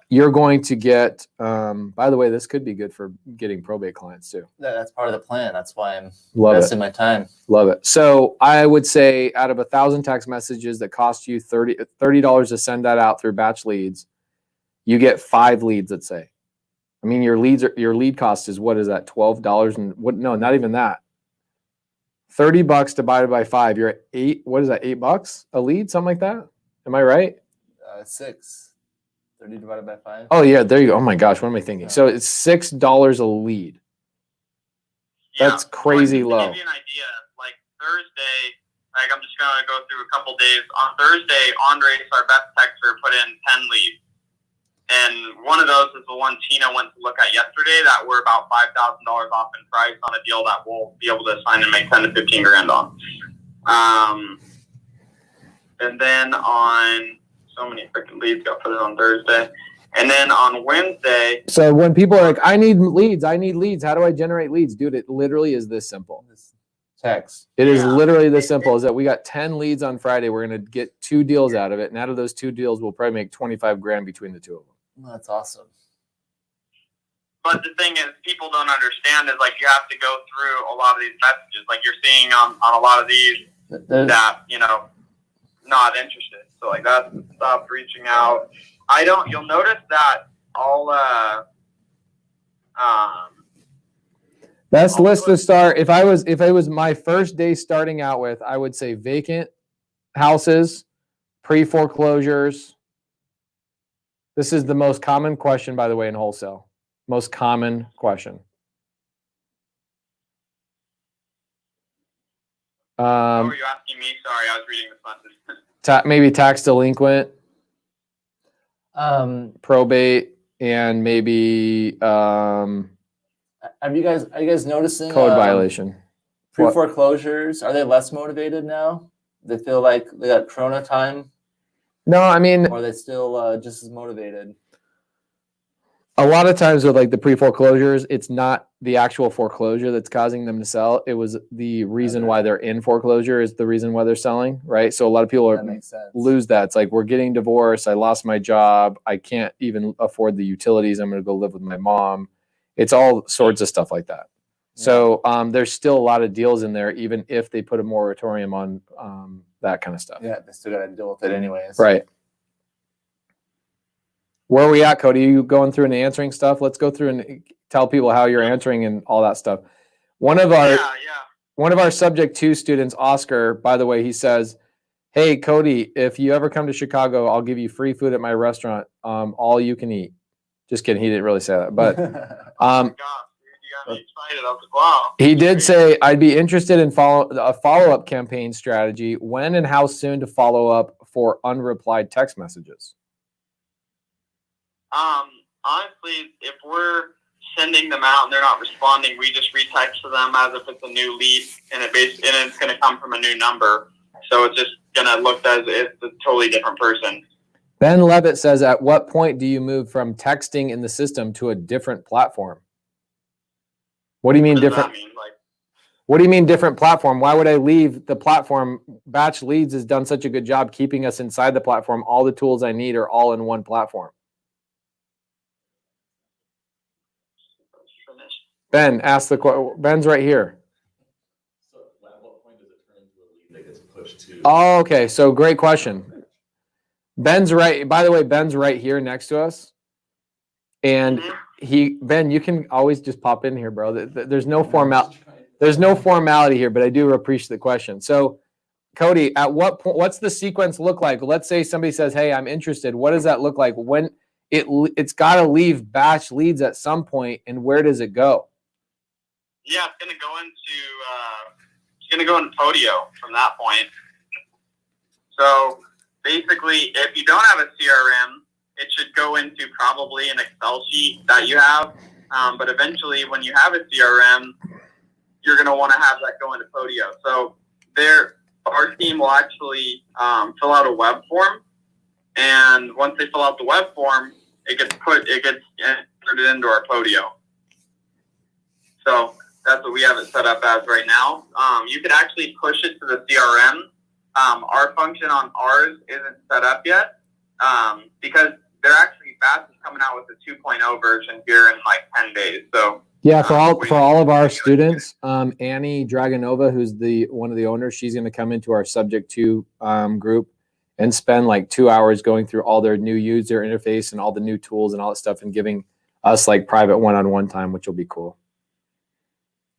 You're going to get, by the way, this could be good for getting probate clients too. That's part of the plan. That's why I'm Love investing my time. Love it. So I would say out of 1,000 text messages that cost you $30 to send that out through batch leads, you get 5 leads, let's say. I mean, your lead cost is, what is that? $12 and what? No, not even that. $30 divided by 5. You're at 8. What is that? $8 a lead? Something like that. Am I right? 6. 30 divided by 5. Oh yeah, there you go. Oh my gosh, what am I thinking? So it's $6 a lead. That's crazy low. To give you an idea, like Thursday, like I'm just gonna go through a couple days. On Thursday, Andres, our best texter, put in 10 leads. And one of those is the one Tina went to look at yesterday that we're about $5,000 off in price on a deal that we'll be able to sign and make 10 to 15 grand on. And then on so many freaking leads got put in on Thursday. And then on Wednesday. So when people are like, I need leads. How do I generate leads? Dude, it literally is this simple. Text. It is literally this simple. Is that we got 10 leads on Friday. We're going to get 2 deals out of it. And out of those 2 deals, we'll probably make 25 grand between the 2 of them. That's awesome. But the thing is, people don't understand is like you have to go through a lot of these messages. Like you're seeing on a lot of these that, not interested. So like that's stop reaching out. You'll notice that best list to start. If it was my first day starting out with, I would say vacant houses, pre-foreclosures. This is the most common question, by the way, in wholesale. Most common question. what were you asking me? Sorry, I was reading this message. Maybe tax delinquent, probate, and maybe are you guys noticing code violation? Pre-foreclosures, are they less motivated now? They feel like they got Corona time? No, I mean, or are they still just as motivated? A lot of times with like the pre-foreclosures, it's not the actual foreclosure that's causing them to sell. It was the reason why they're in foreclosure is the reason why they're selling, right? So a lot of people lose that. It's like, we're getting divorced. I lost my job. I can't even afford the utilities. I'm going to go live with my mom. It's all sorts of stuff like that. Yeah. So there's still a lot of deals in there, even if they put a moratorium on that kind of stuff. Yeah, they still got to deal with it anyways. Right. Where are we at, Cody? Are you going through and answering stuff? Let's go through and tell people how you're answering and all that stuff. One of our subject 2 students, Oscar, by the way, he says, hey, Cody, if you ever come to Chicago, I'll give you free food at my restaurant, all you can eat. Just kidding. He didn't really say that, but oh my gosh, you got me excited. I was like, wow. He did say, I'd be interested in a follow-up campaign strategy. When and how soon to follow up for unreplied text messages? Honestly, if we're sending them out and they're not responding, we just retext to them as if it's a new lead, and it's going to come from a new number. So it's just going to look as if it's a totally different person. Ben Levitt says, at what point do you move from texting in the system to a different platform? What do you mean different? What does that mean? What do you mean different platform? Why would I leave the platform? Batch Leads has done such a good job keeping us inside the platform. All the tools I need are all in one platform. Ben, ask the question. Ben's right here. So at what point does it turn into a lead that gets pushed to? Oh, okay. So great question. Ben's right. By the way, Ben's right here next to us. And Ben, you can always just pop in here, bro. There's no formality here, but I do appreciate the question. So, Cody, at what point? What's the sequence look like? Let's say somebody says, "Hey, I'm interested." What does that look like? When it's got to leave Batch Leads at some point, and where does it go? Yeah, it's gonna go into Podio from that point. So basically, if you don't have a CRM, it should go into probably an Excel sheet that you have. But eventually, when you have a CRM, you're going to want to have that go into Podio. So our team will actually fill out a web form, and once they fill out the web form, it gets inserted into our Podio. So that's what we have it set up as right now. You could actually push it to the CRM. Our function on ours isn't set up yet because they're actually Batch is coming out with the 2.0 version here in like 10 days. So yeah, for all of our students, Annie Dragonova, who's one of the owners, she's going to come into our Subject to group and spend like 2 hours going through all their new user interface and all the new tools and all that stuff and giving us like private one-on-one time, which will be cool.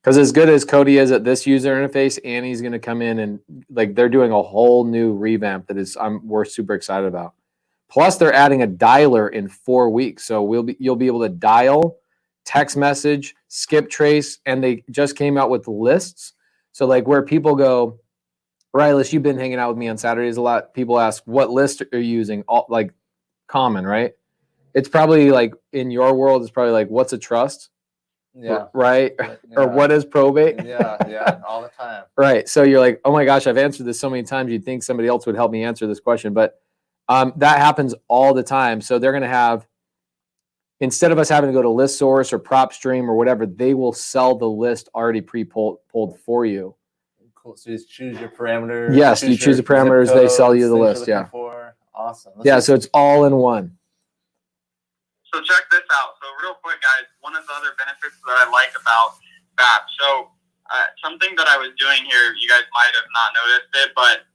Because as good as Cody is at this user interface, Annie's going to come in and like they're doing a whole new revamp that we're super excited about. Plus, they're adding a dialer in 4 weeks, so you'll be able to dial, text message, skip trace, and they just came out with lists. So like where people go, Rilus, you've been hanging out with me on Saturdays a lot. People ask, what list are you using? All, like common, right? It's probably like in your world, it's probably like, what's a trust? Yeah. Right? Yeah. Or what is probate? Yeah, all the time. Right. So you're like, oh my gosh, I've answered this so many times. You'd think somebody else would help me answer this question. But that happens all the time. So they're going to have, instead of us having to go to ListSource or PropStream or whatever, they will sell the list already pulled for you. Cool. So you just choose your parameters. Yes, you choose the parameters. They sell you the list. Yeah. Awesome. So it's all in one. So check this out. So real quick, guys, one of the other benefits that I like about Batch. So something that I was doing here, you guys might have not noticed it, but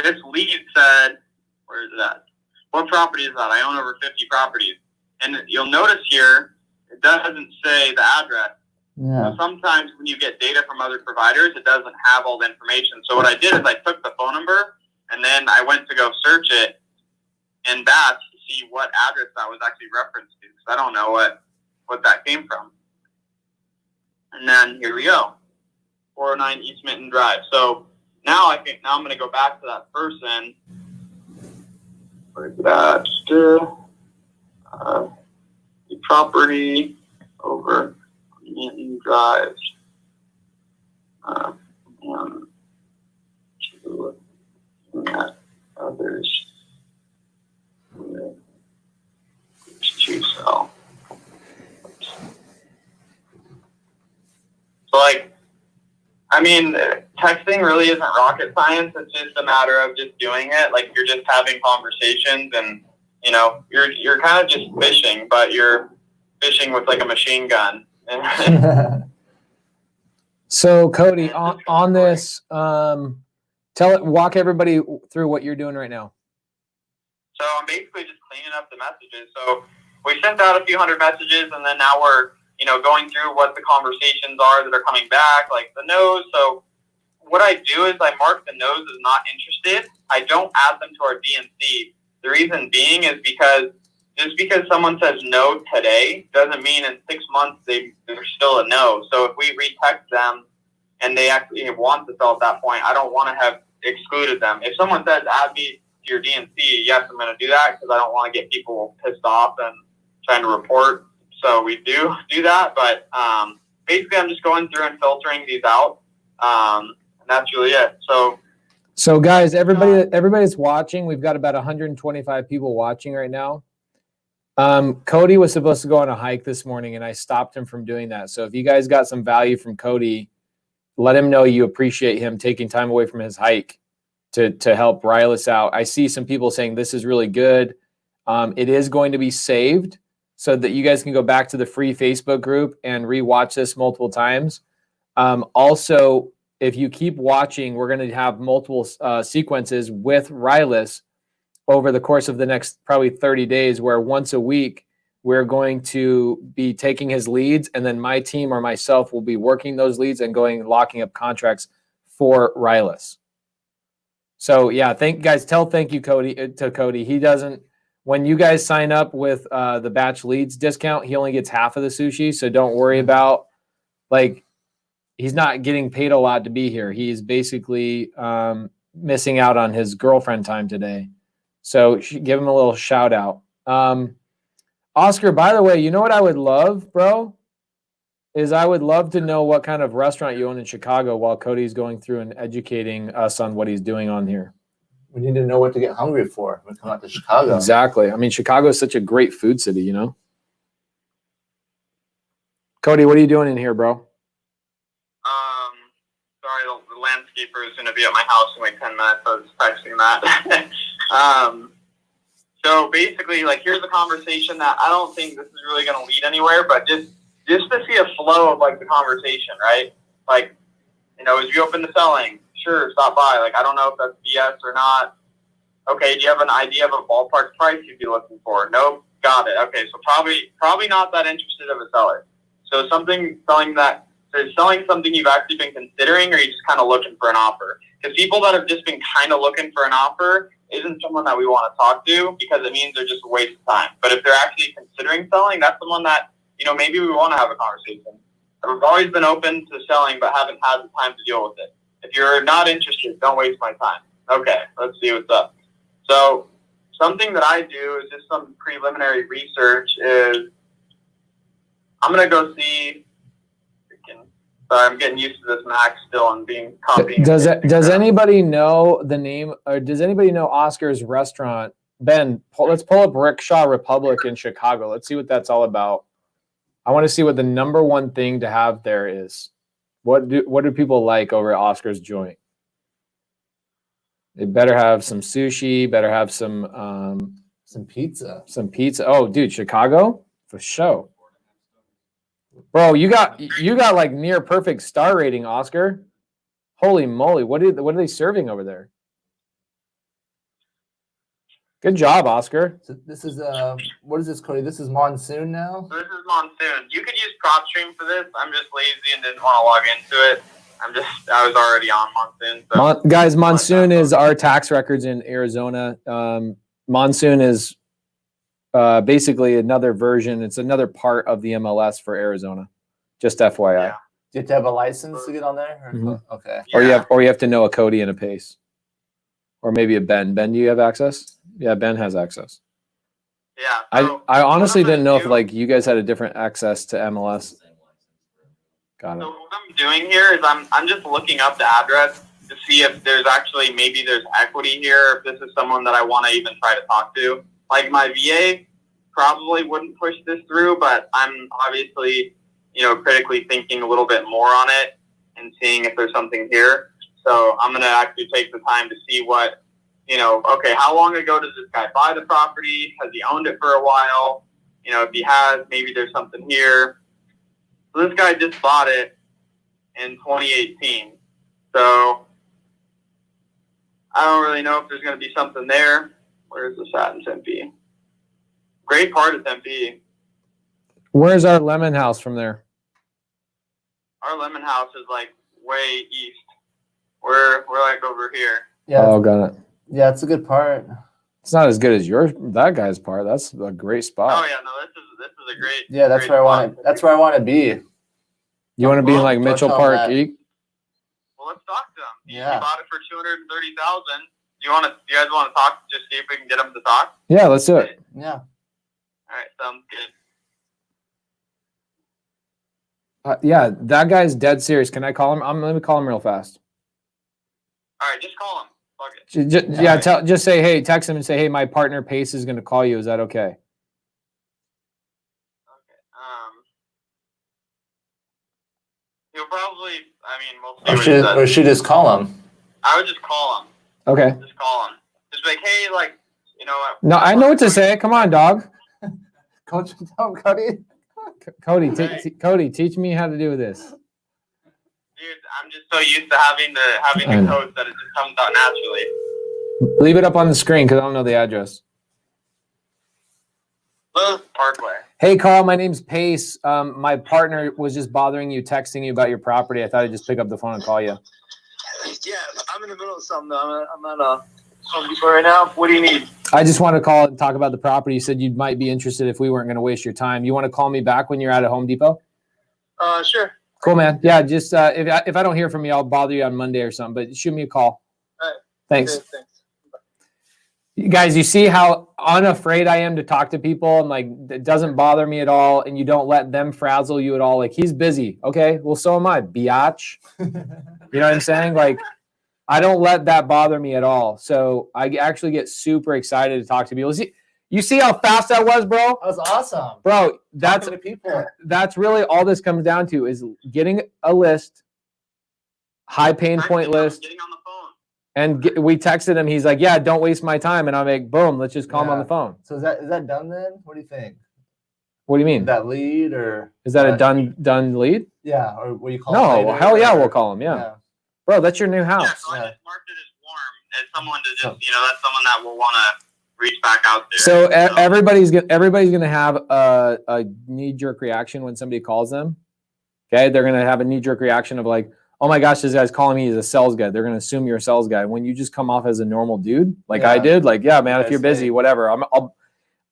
this lead said, where is that? What property is that? I own over 50 properties. And you'll notice here, it doesn't say the address. Yeah. So sometimes when you get data from other providers, it doesn't have all the information. So what I did is I took the phone number and then I went to go search it in Batch to see what address that was actually referenced to, because I don't know what that came from. And then here we go, 409 East Minton Drive. So now I'm going to go back to that person. Where's that? The property over Minton Drive. And to others to sell. So, like, I mean, texting really isn't rocket science. It's just a matter of just doing it. Like, you're just having conversations, and you know, you're kind of just fishing, but you're fishing with like a machine gun. So Cody, on this, walk everybody through what you're doing right now. So I'm basically just cleaning up the messages. So we sent out a few hundred messages, and then now we're, going through what the conversations are that are coming back, like the no's. So what I do is I mark the no's as not interested. I don't add them to our DNC. The reason being is because just because someone says no today doesn't mean in 6 months they're still a no. So if we retext them and they actually want to sell at that point, I don't want to have excluded them. If someone says add me to your DNC, yes, I'm going to do that because I don't want to get people pissed off and trying to report. So we do that, but basically I'm just going through and filtering these out, and that's really it. So guys, everybody that's watching, we've got about 125 people watching right now. Cody was supposed to go on a hike this morning, and I stopped him from doing that. So if you guys got some value from Cody, let him know you appreciate him taking time away from his hike to help Rilus out. I see some people saying this is really good. It is going to be saved so that you guys can go back to the free Facebook group and rewatch this multiple times. Also, if you keep watching, we're going to have multiple sequences with Rilus over the course of the next probably 30 days, where once a week we're going to be taking his leads, and then my team or myself will be working those leads and locking up contracts for Rilus. So yeah, thank you, Cody, to Cody. He doesn't, when you guys sign up with the batch leads discount, he only gets half of the sushi. So don't worry about, like, he's not getting paid a lot to be here. He's basically missing out on his girlfriend time today. So give him a little shout out. Oscar, by the way, you know what I would love, bro? Is I would love to know what kind of restaurant you own in Chicago while Cody's going through and educating us on what he's doing on here. We need to know what to get hungry for when we come out to Chicago. Exactly. I mean, Chicago is such a great food city, you know? Cody, what are you doing in here, bro? Sorry, the landscaper is going to be at my house in like 10 minutes. I was texting that. So basically, like, here's a conversation that I don't think this is really going to lead anywhere, but just to see a flow of, like, the conversation, right? Like, you know, as you open to selling, sure, stop by. Like, I don't know if that's BS or not. Okay, do you have an idea of a ballpark price you'd be looking for? Nope, got it. Okay, so probably not that interested of a seller. So selling something you've actually been considering, or are you just kind of looking for an offer? Because people that have just been kind of looking for an offer isn't someone that we want to talk to, because it means they're just a waste of time. But if they're actually considering selling, that's someone that, you know, maybe we want to have a conversation. I've always been open to selling, but haven't had the time to deal with it. If you're not interested, don't waste my time. Okay, let's see what's up. So something that I do is just some preliminary research is I'm going to go see. Sorry, I'm getting used to this Mac still and being copying. Does anybody know the name, or does anybody know Oscar's restaurant? Ben, let's pull up Rickshaw Republic in Chicago. Let's see what that's all about. I want to see what the number one thing to have there is. What do people like over at Oscar's joint? They better have some sushi, better have some pizza. Some pizza. Oh, dude, Chicago? For sure. Bro, you got like near perfect star rating, Oscar. Holy moly, what are they serving over there? Good job, Oscar. So this is what is this, Cody? This is Monsoon now? So this is Monsoon. You could use PropStream for this. I'm just lazy and didn't want to log into it. I was already on Monsoon. So. Guys, Monsoon is our tax records in Arizona. Monsoon is basically another version. It's another part of the MLS for Arizona. Just FYI. Yeah. Do you have to have a license to get on there? Or, Mm-hmm. Okay. Yeah. Or you have to know a Cody and a Pace. Or maybe a Ben. Ben, do you have access? Yeah, Ben has access. Yeah. So I honestly didn't know if do- like you guys had a different access to MLS. Got So it. what I'm doing here is I'm just looking up the address to see if there's actually maybe there's equity here, if this is someone that I want to even try to talk to. Like my VA probably wouldn't push this through, but I'm obviously, you know, critically thinking a little bit more on it and seeing if there's something here. So I'm going to actually take the time to see what, you know, okay, how long ago does this guy buy the property? Has he owned it for a while? You know, if he has, maybe there's something here. So this guy just bought it in 2018. So I don't really know if there's going to be something there. Where's this at in Tempe? Great part of Tempe. Where's our lemon house from there? Our lemon house is like way east. We're like over here. Yeah. Oh, got it. Yeah, it's a good part. It's not as good as that guy's part. That's a great spot. Oh yeah, no, this is a great. Yeah, that's great where I want spot. to. That's where I want to be. You want to be in like Don't Mitchell tell Park? that. Well, let's talk to him. He Yeah. bought it for $230,000. Do you guys want to talk? Just see if we can get him to talk. Yeah, let's do it. Yeah. All right, sounds good. Yeah, that guy's dead serious. Can I call him? Let me call him real fast. All right, just call him. Fuck it. Just say, hey, text him and say, hey, my partner Pace is going to call you. Is that okay? Okay. He'll probably. I mean, we'll see what he says. Or should just call him. I would just call him. Okay. Just call him. Just be like, hey, like, you know. No, I know what to say. Come on, dog. Coach, tell him, Cody. Cody, Hey. Cody, teach me how to do this. Dude, I'm just so used to having the codes that it just comes out naturally. Leave it up on the screen because I don't know the address. Lewis Parkway. Hey, Carl, my name's Pace. My partner was just bothering you, texting you about your property. I thought I'd just pick up the phone and call you. Yeah, I'm in the middle of something. I'm at Home Depot right now. What do you need? I just want to call and talk about the property. You said you might be interested if we weren't going to waste your time. You want to call me back when you're at Home Depot? Sure. Cool, man. Yeah, just if I don't hear from you, I'll bother you on Monday or something. But shoot me a call. All right. Thanks. Okay, thanks. You guys, you see how unafraid I am to talk to people, and like it doesn't bother me at all, and you don't let them frazzle you at all. Like, he's busy. Okay, well, so am I, biatch. You know what I'm saying? Like, I don't let that bother me at all. So I actually get super excited to talk to people. You see how fast that was, bro? That was awesome. Bro, that's Talking to people. that's really all this comes down to is getting a list, high pain point list. Getting on the phone. And we texted him. He's like, yeah, don't waste my time. And I'm like, boom, let's just call him on the phone. So is that done then? What do you think? What do you mean? That lead or Is that a done lead? Yeah, or what do you call No, it? later, hell yeah, or- we'll call him. Yeah. Bro, that's your new Yeah, house. so I Yeah. just marked it as warm as someone to just, that's someone that will want to reach back out to. So everybody's gonna have a knee jerk reaction when somebody calls them. Okay, they're gonna have a knee jerk reaction of like, oh my gosh, this guy's calling me as a sales guy. They're gonna assume you're a sales guy when you just come off as a normal dude, like I Yeah. did. Like, yeah, man, if Yes, you're busy, hey. whatever.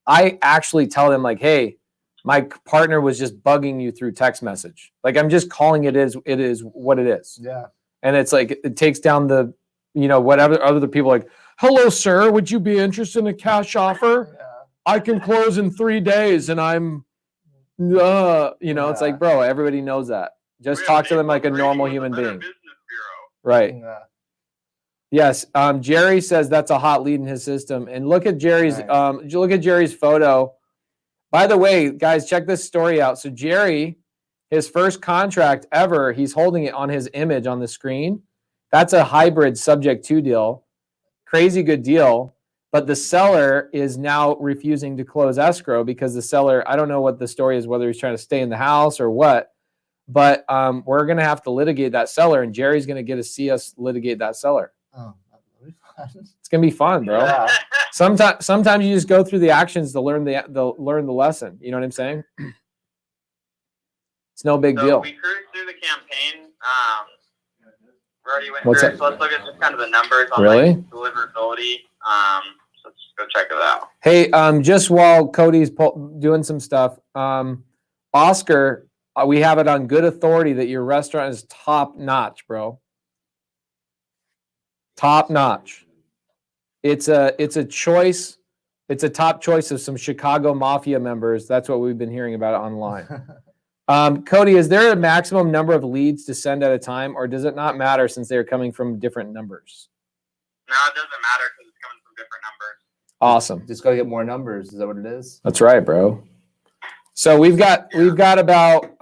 I actually tell them like, hey, my partner was just bugging you through text message. Like, I'm just calling it is what it is. Yeah. And it's like it takes down the, whatever other people like, hello, sir, would you be interested in a cash offer? Yeah. I can close in 3 days and I'm, it's like, bro, everybody knows that. Just talk to them like a normal human being. Right. Yeah. Yes. Jerry says that's a hot lead in his system. And look at Jerry's, Right. look at Jerry's photo. By the way, guys, check this story out. So Jerry, his first contract ever, he's holding it on his image on the screen. That's a hybrid subject to deal. Crazy good deal. But the seller is now refusing to close escrow because the seller, I don't know what the story is, whether he's trying to stay in the house or what, but we're going to have to litigate that seller, and Jerry's going to get to see us litigate that seller. Oh, that'll be fun. It's going to be fun, bro. Yeah. Sometimes you just go through the actions to learn the lesson. You know what I'm saying? It's no big deal. We cruised through the campaign. We already went What's through that? it, so let's look at just kind of the numbers on Really? like deliverability. So let's just go check it out. Hey, just while Cody's doing some stuff, Oscar, we have it on good authority that your restaurant is top notch, bro. Top notch. It's a choice. It's a top choice of some Chicago Mafia members. That's what we've been hearing about it online. Cody, is there a maximum number of leads to send at a time, or does it not matter since they're coming from different numbers? No, it doesn't matter because it's coming from different numbers. Awesome. Just gotta get more numbers. Is that what it is? That's right, bro. So we've got about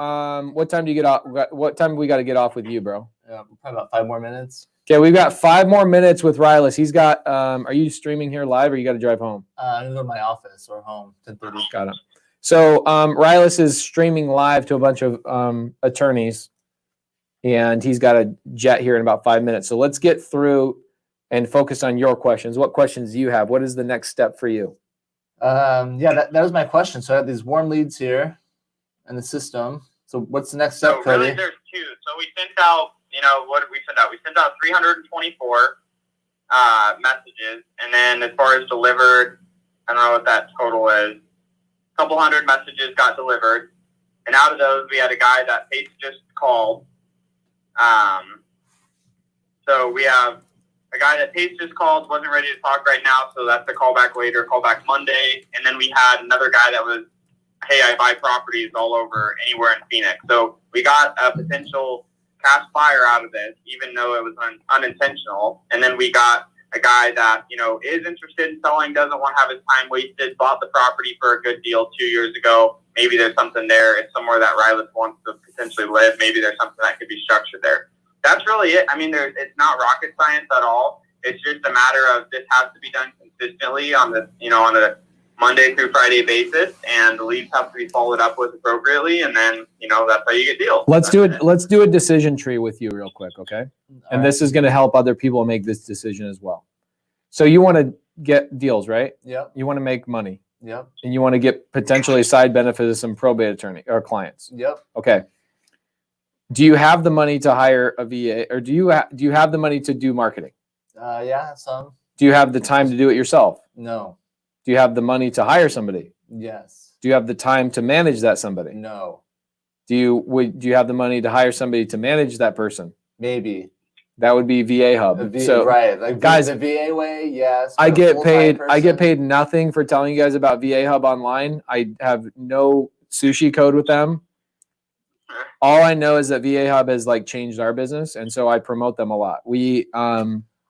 what time do you get off? What time we got to get off with you, bro? Yeah, probably about 5 more minutes. Okay, we've got 5 more minutes with Rilus. He's got. Are you streaming here live, or you got to drive home? I'm gonna go to my office or home. 10:30. Got it. So Rilus is streaming live to a bunch of attorneys, and he's got a jet here in about 5 minutes. So let's get through and focus on your questions. What questions do you have? What is the next step for you? That was my question. So I have these warm leads here in the system. So what's the next step, So Cody? really, there's two. So we sent out, what did we send out? We sent out 324 messages, and then as far as delivered, I don't know what that total is. A couple hundred messages got delivered, and out of those, we had a guy that Pace just called. So we have a guy that Pace just called, wasn't ready to talk right now, so that's a call back later, call back Monday. And then we had another guy that was, hey, I buy properties all over anywhere in Phoenix. So we got a potential cash buyer out of this, even though it was unintentional. And then we got a guy that, is interested in selling, doesn't want to have his time wasted, bought the property for a good deal 2 years ago. Maybe there's something there. It's somewhere that Rilus wants to potentially live. Maybe there's something that could be structured there. That's really it. I mean, it's not rocket science at all. It's just a matter of this has to be done consistently on a Monday through Friday basis, and the leads have to be followed up with appropriately, and then that's how you get deals. Let's do it. Let's do a decision tree with you real quick, okay? And this is going to help other people make this decision as well. So you want to get deals, right? Yep. You want to make money, Yep. and you want to get potentially side benefits of some probate attorney or clients. Yep. Okay. Do you have the money to hire a VA, or do you have the money to do marketing? Yeah, some. Do you have the time to do it yourself? No. Do you have the money to hire somebody? Yes. Do you have the time to manage that somebody? No. Do you have the money to hire somebody to manage that person? Maybe. That would be VA Hub. So right, like guys, the VA way, yes. I but a get full-time paid. I get person? paid nothing for telling you guys about VA Hub online. I have no sushi code with them. All I know is that VA Hub has like changed our business, and so I promote them a lot.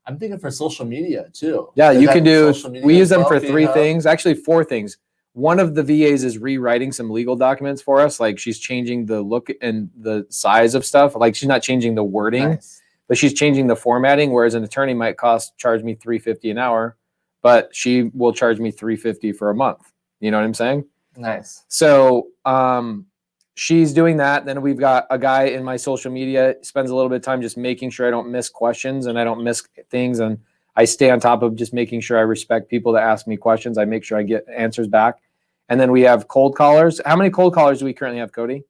I'm thinking for social media too. Yeah, Is you that can do. social media We use as them well, for VA 3 Hub? things, actually 4 things. One of the VAs is rewriting some legal documents for us. Like she's changing the look and the size of stuff. Like she's not changing the wording, Nice. but she's changing the formatting. Whereas an attorney might charge me $350 an hour, but she will charge me $350 for a month. You know what I'm saying? Nice. So she's doing that. Then we've got a guy in my social media, spends a little bit of time just making sure I don't miss questions and I don't miss things. And I stay on top of just making sure I respect people that ask me questions. I make sure I get answers back. And then we have cold callers. How many cold callers do we currently have, Cody?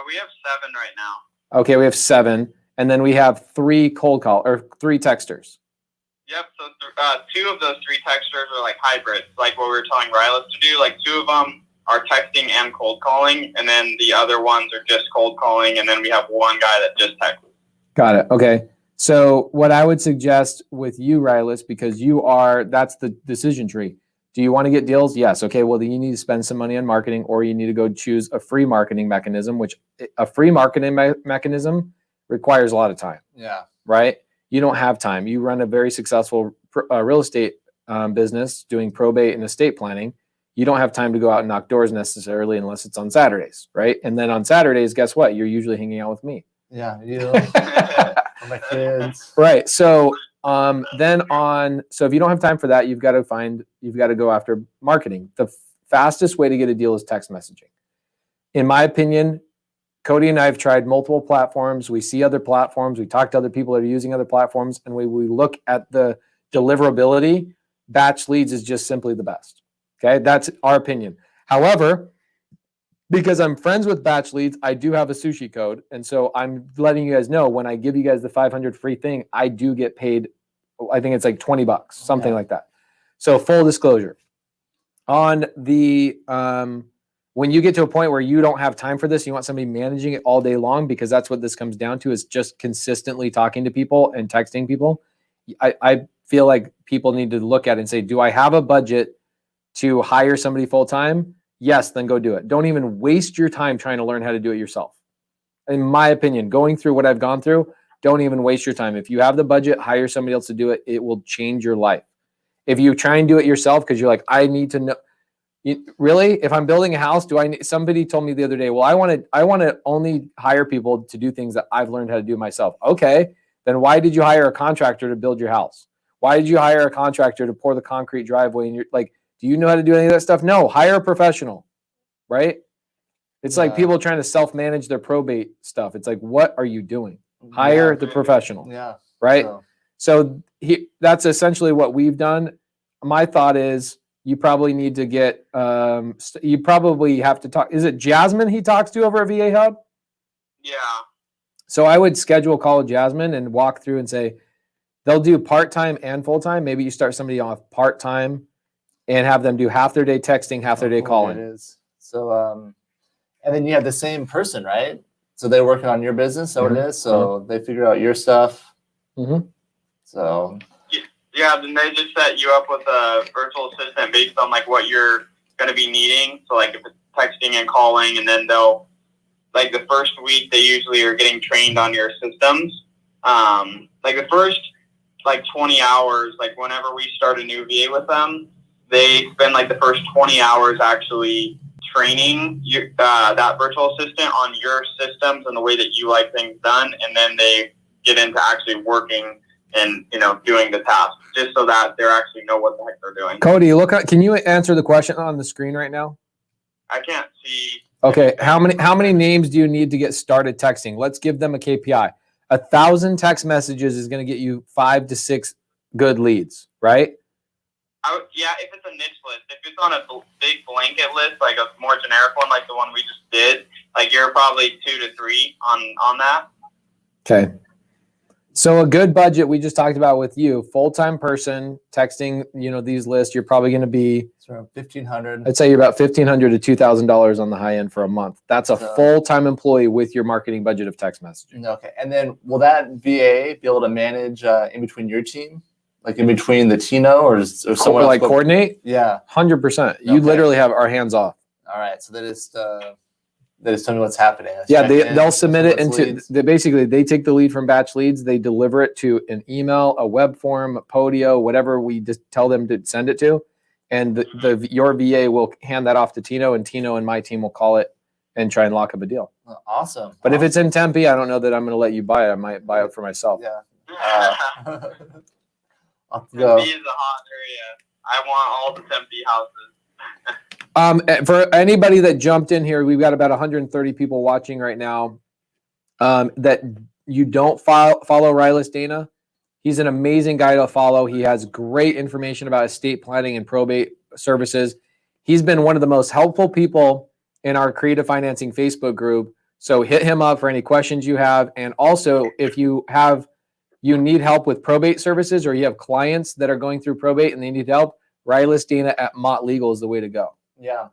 We have 7 right now. Okay, we have 7. And then we have 3 3 texters. Yep. So 2 of those 3 texters are like hybrids, like what we were telling Rilus to do. Like 2 of them are texting and cold calling, and then the other ones are just cold calling, and then we have one guy that just texts. Got it. Okay. So what I would suggest with you, Rilus, because that's the decision tree. Do you want to get deals? Yes. Okay. Well, then you need to spend some money on marketing, or you need to go choose a free marketing mechanism, which a free marketing mechanism requires a lot of time. Yeah. Right? You don't have time. You run a very successful real estate business doing probate and estate planning. You don't have time to go out and knock doors necessarily unless it's on Saturdays, right? And then on Saturdays, guess what? You're usually hanging out with me. Yeah, you. My kids. Right. So so if you don't have time for that, you've got to go after marketing. The fastest way to get a deal is text messaging. In my opinion, Cody and I have tried multiple platforms. We see other platforms. We talk to other people that are using other platforms, and we look at the deliverability. Batch leads is just simply the best. Okay. That's our opinion. However, because I'm friends with batch leads, I do have a sushi code. And so I'm letting you guys know when I give you guys the 500 free thing, I do get paid. I think it's like $20, something like that. So full disclosure on the, when you get to a point where you don't have time for this, you want somebody managing it all day long, because that's what this comes down to, is just consistently talking to people and texting people. I feel like people need to look at it and say, do I have a budget to hire somebody full-time? Yes, then go do it. Don't even waste your time trying to learn how to do it yourself. In my opinion, going through what I've gone through, don't even waste your time. If you have the budget, hire somebody else to do it. It will change your life. If you try and do it yourself because you're like, I need to know. Really, if I'm building a house, somebody told me the other day, well, I want to only hire people to do things that I've learned how to do myself. Okay, then why did you hire a contractor to build your house? Why did you hire a contractor to pour the concrete driveway? And you're like, do you know how to do any of that stuff? No, hire a professional, right? It's like people trying to self-manage their probate stuff. It's like, what are you doing? Hire the professional. Yeah. Right. So that's essentially what we've done. My thought is you probably need to get, you probably have to talk. Is it Jasmine he talks to over at VA Hub? Yeah. So I would schedule a call with Jasmine and walk through and say, they'll do part-time and full-time. Maybe you start somebody off part-time and have them do half their day texting, half their day calling. It is. So, and then you have the same person, right? So they're working on your business. So it is. So they figure out your stuff. So. Yeah, then they just set you up with a virtual assistant based on like what you're going to be needing. So like if it's texting and calling, and then they'll, like the first week they usually are getting trained on your systems. Like the first like 20 hours, like whenever we start a new VA with them, they spend like the first 20 hours actually training that virtual assistant on your systems and the way that you like things done, and then they get into actually working and doing the task, just so that they actually know what the heck they're doing. Cody, can you answer the question on the screen right now? I can't see. Okay, how many names do you need to get started texting? Let's give them a KPI. 1,000 text messages is going to get you 5 to 6 good leads, right? Yeah, if it's a niche list. If it's on a big blanket list, like a more generic one, like the one we just did, like you're probably 2 to 3 on that. Okay. So a good budget we just talked about with you, full-time person texting, these lists, you're probably going to be So $1,500. I'd say you're about $1,500 to $2,000 on the high end for a month. That's a full-time employee with your marketing budget of text messaging. Okay. And then will that VA be able to manage in between your team? Like in between the Tino or someone Like coordinate? Yeah. 100%. You Okay. literally have our hands off. All right. So they just tell me what's happening. Let's Yeah, check in, they'll submit it what's into, leads. they take the lead from batch leads, they deliver it to an email, a web form, a Podio, whatever we just tell them to send it to. And your VA will hand that off to Tino, and Tino and my team will call it and try and lock up a deal. Awesome. But if it's in Tempe, I don't know that I'm going to let you buy it. I might buy it for myself. Yeah. I'll Tempe go. is a hot area. I want all the Tempe houses. For anybody that jumped in here, we've got about 130 people watching right now. That you don't follow Rilus Dana. He's an amazing guy to follow. He has great information about estate planning and probate services. He's been one of the most helpful people in our Creative Financing Facebook group. So hit him up for any questions you have. And also, if you need help with probate services, or you have clients that are going through probate and they need help, Rilus Dana at Mott Legal is the way to go. Yeah.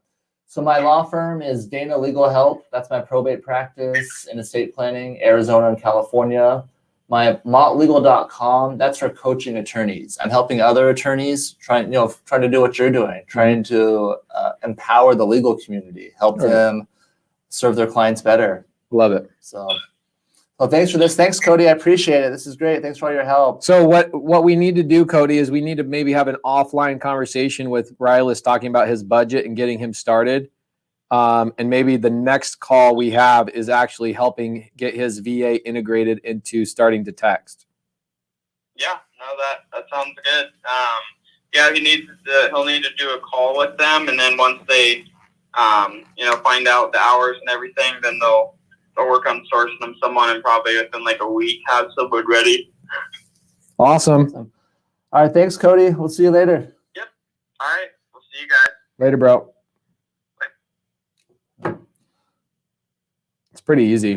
So my law firm is Dana Legal Help. That's my probate practice in estate planning, Arizona and California. My mottlegal.com, that's for coaching attorneys. I'm helping other attorneys trying to do what you're doing, trying to empower the legal community, help them serve their clients better. Love it. So, well, thanks for this. Thanks, Cody. I appreciate it. This is great. Thanks for all your help. So what we need to do, Cody, is we need to maybe have an offline conversation with Rilus talking about his budget and getting him started. And maybe the next call we have is actually helping get his VA integrated into starting to text. Yeah, no, that sounds good. Yeah, he'll need to do a call with them, and then once they, find out the hours and everything, then they'll work on sourcing them someone, and probably within like a week have someone ready. Awesome. All right. Thanks, Cody. We'll see you later. Yep. All right. We'll see you guys. Later, bro. It's pretty easy.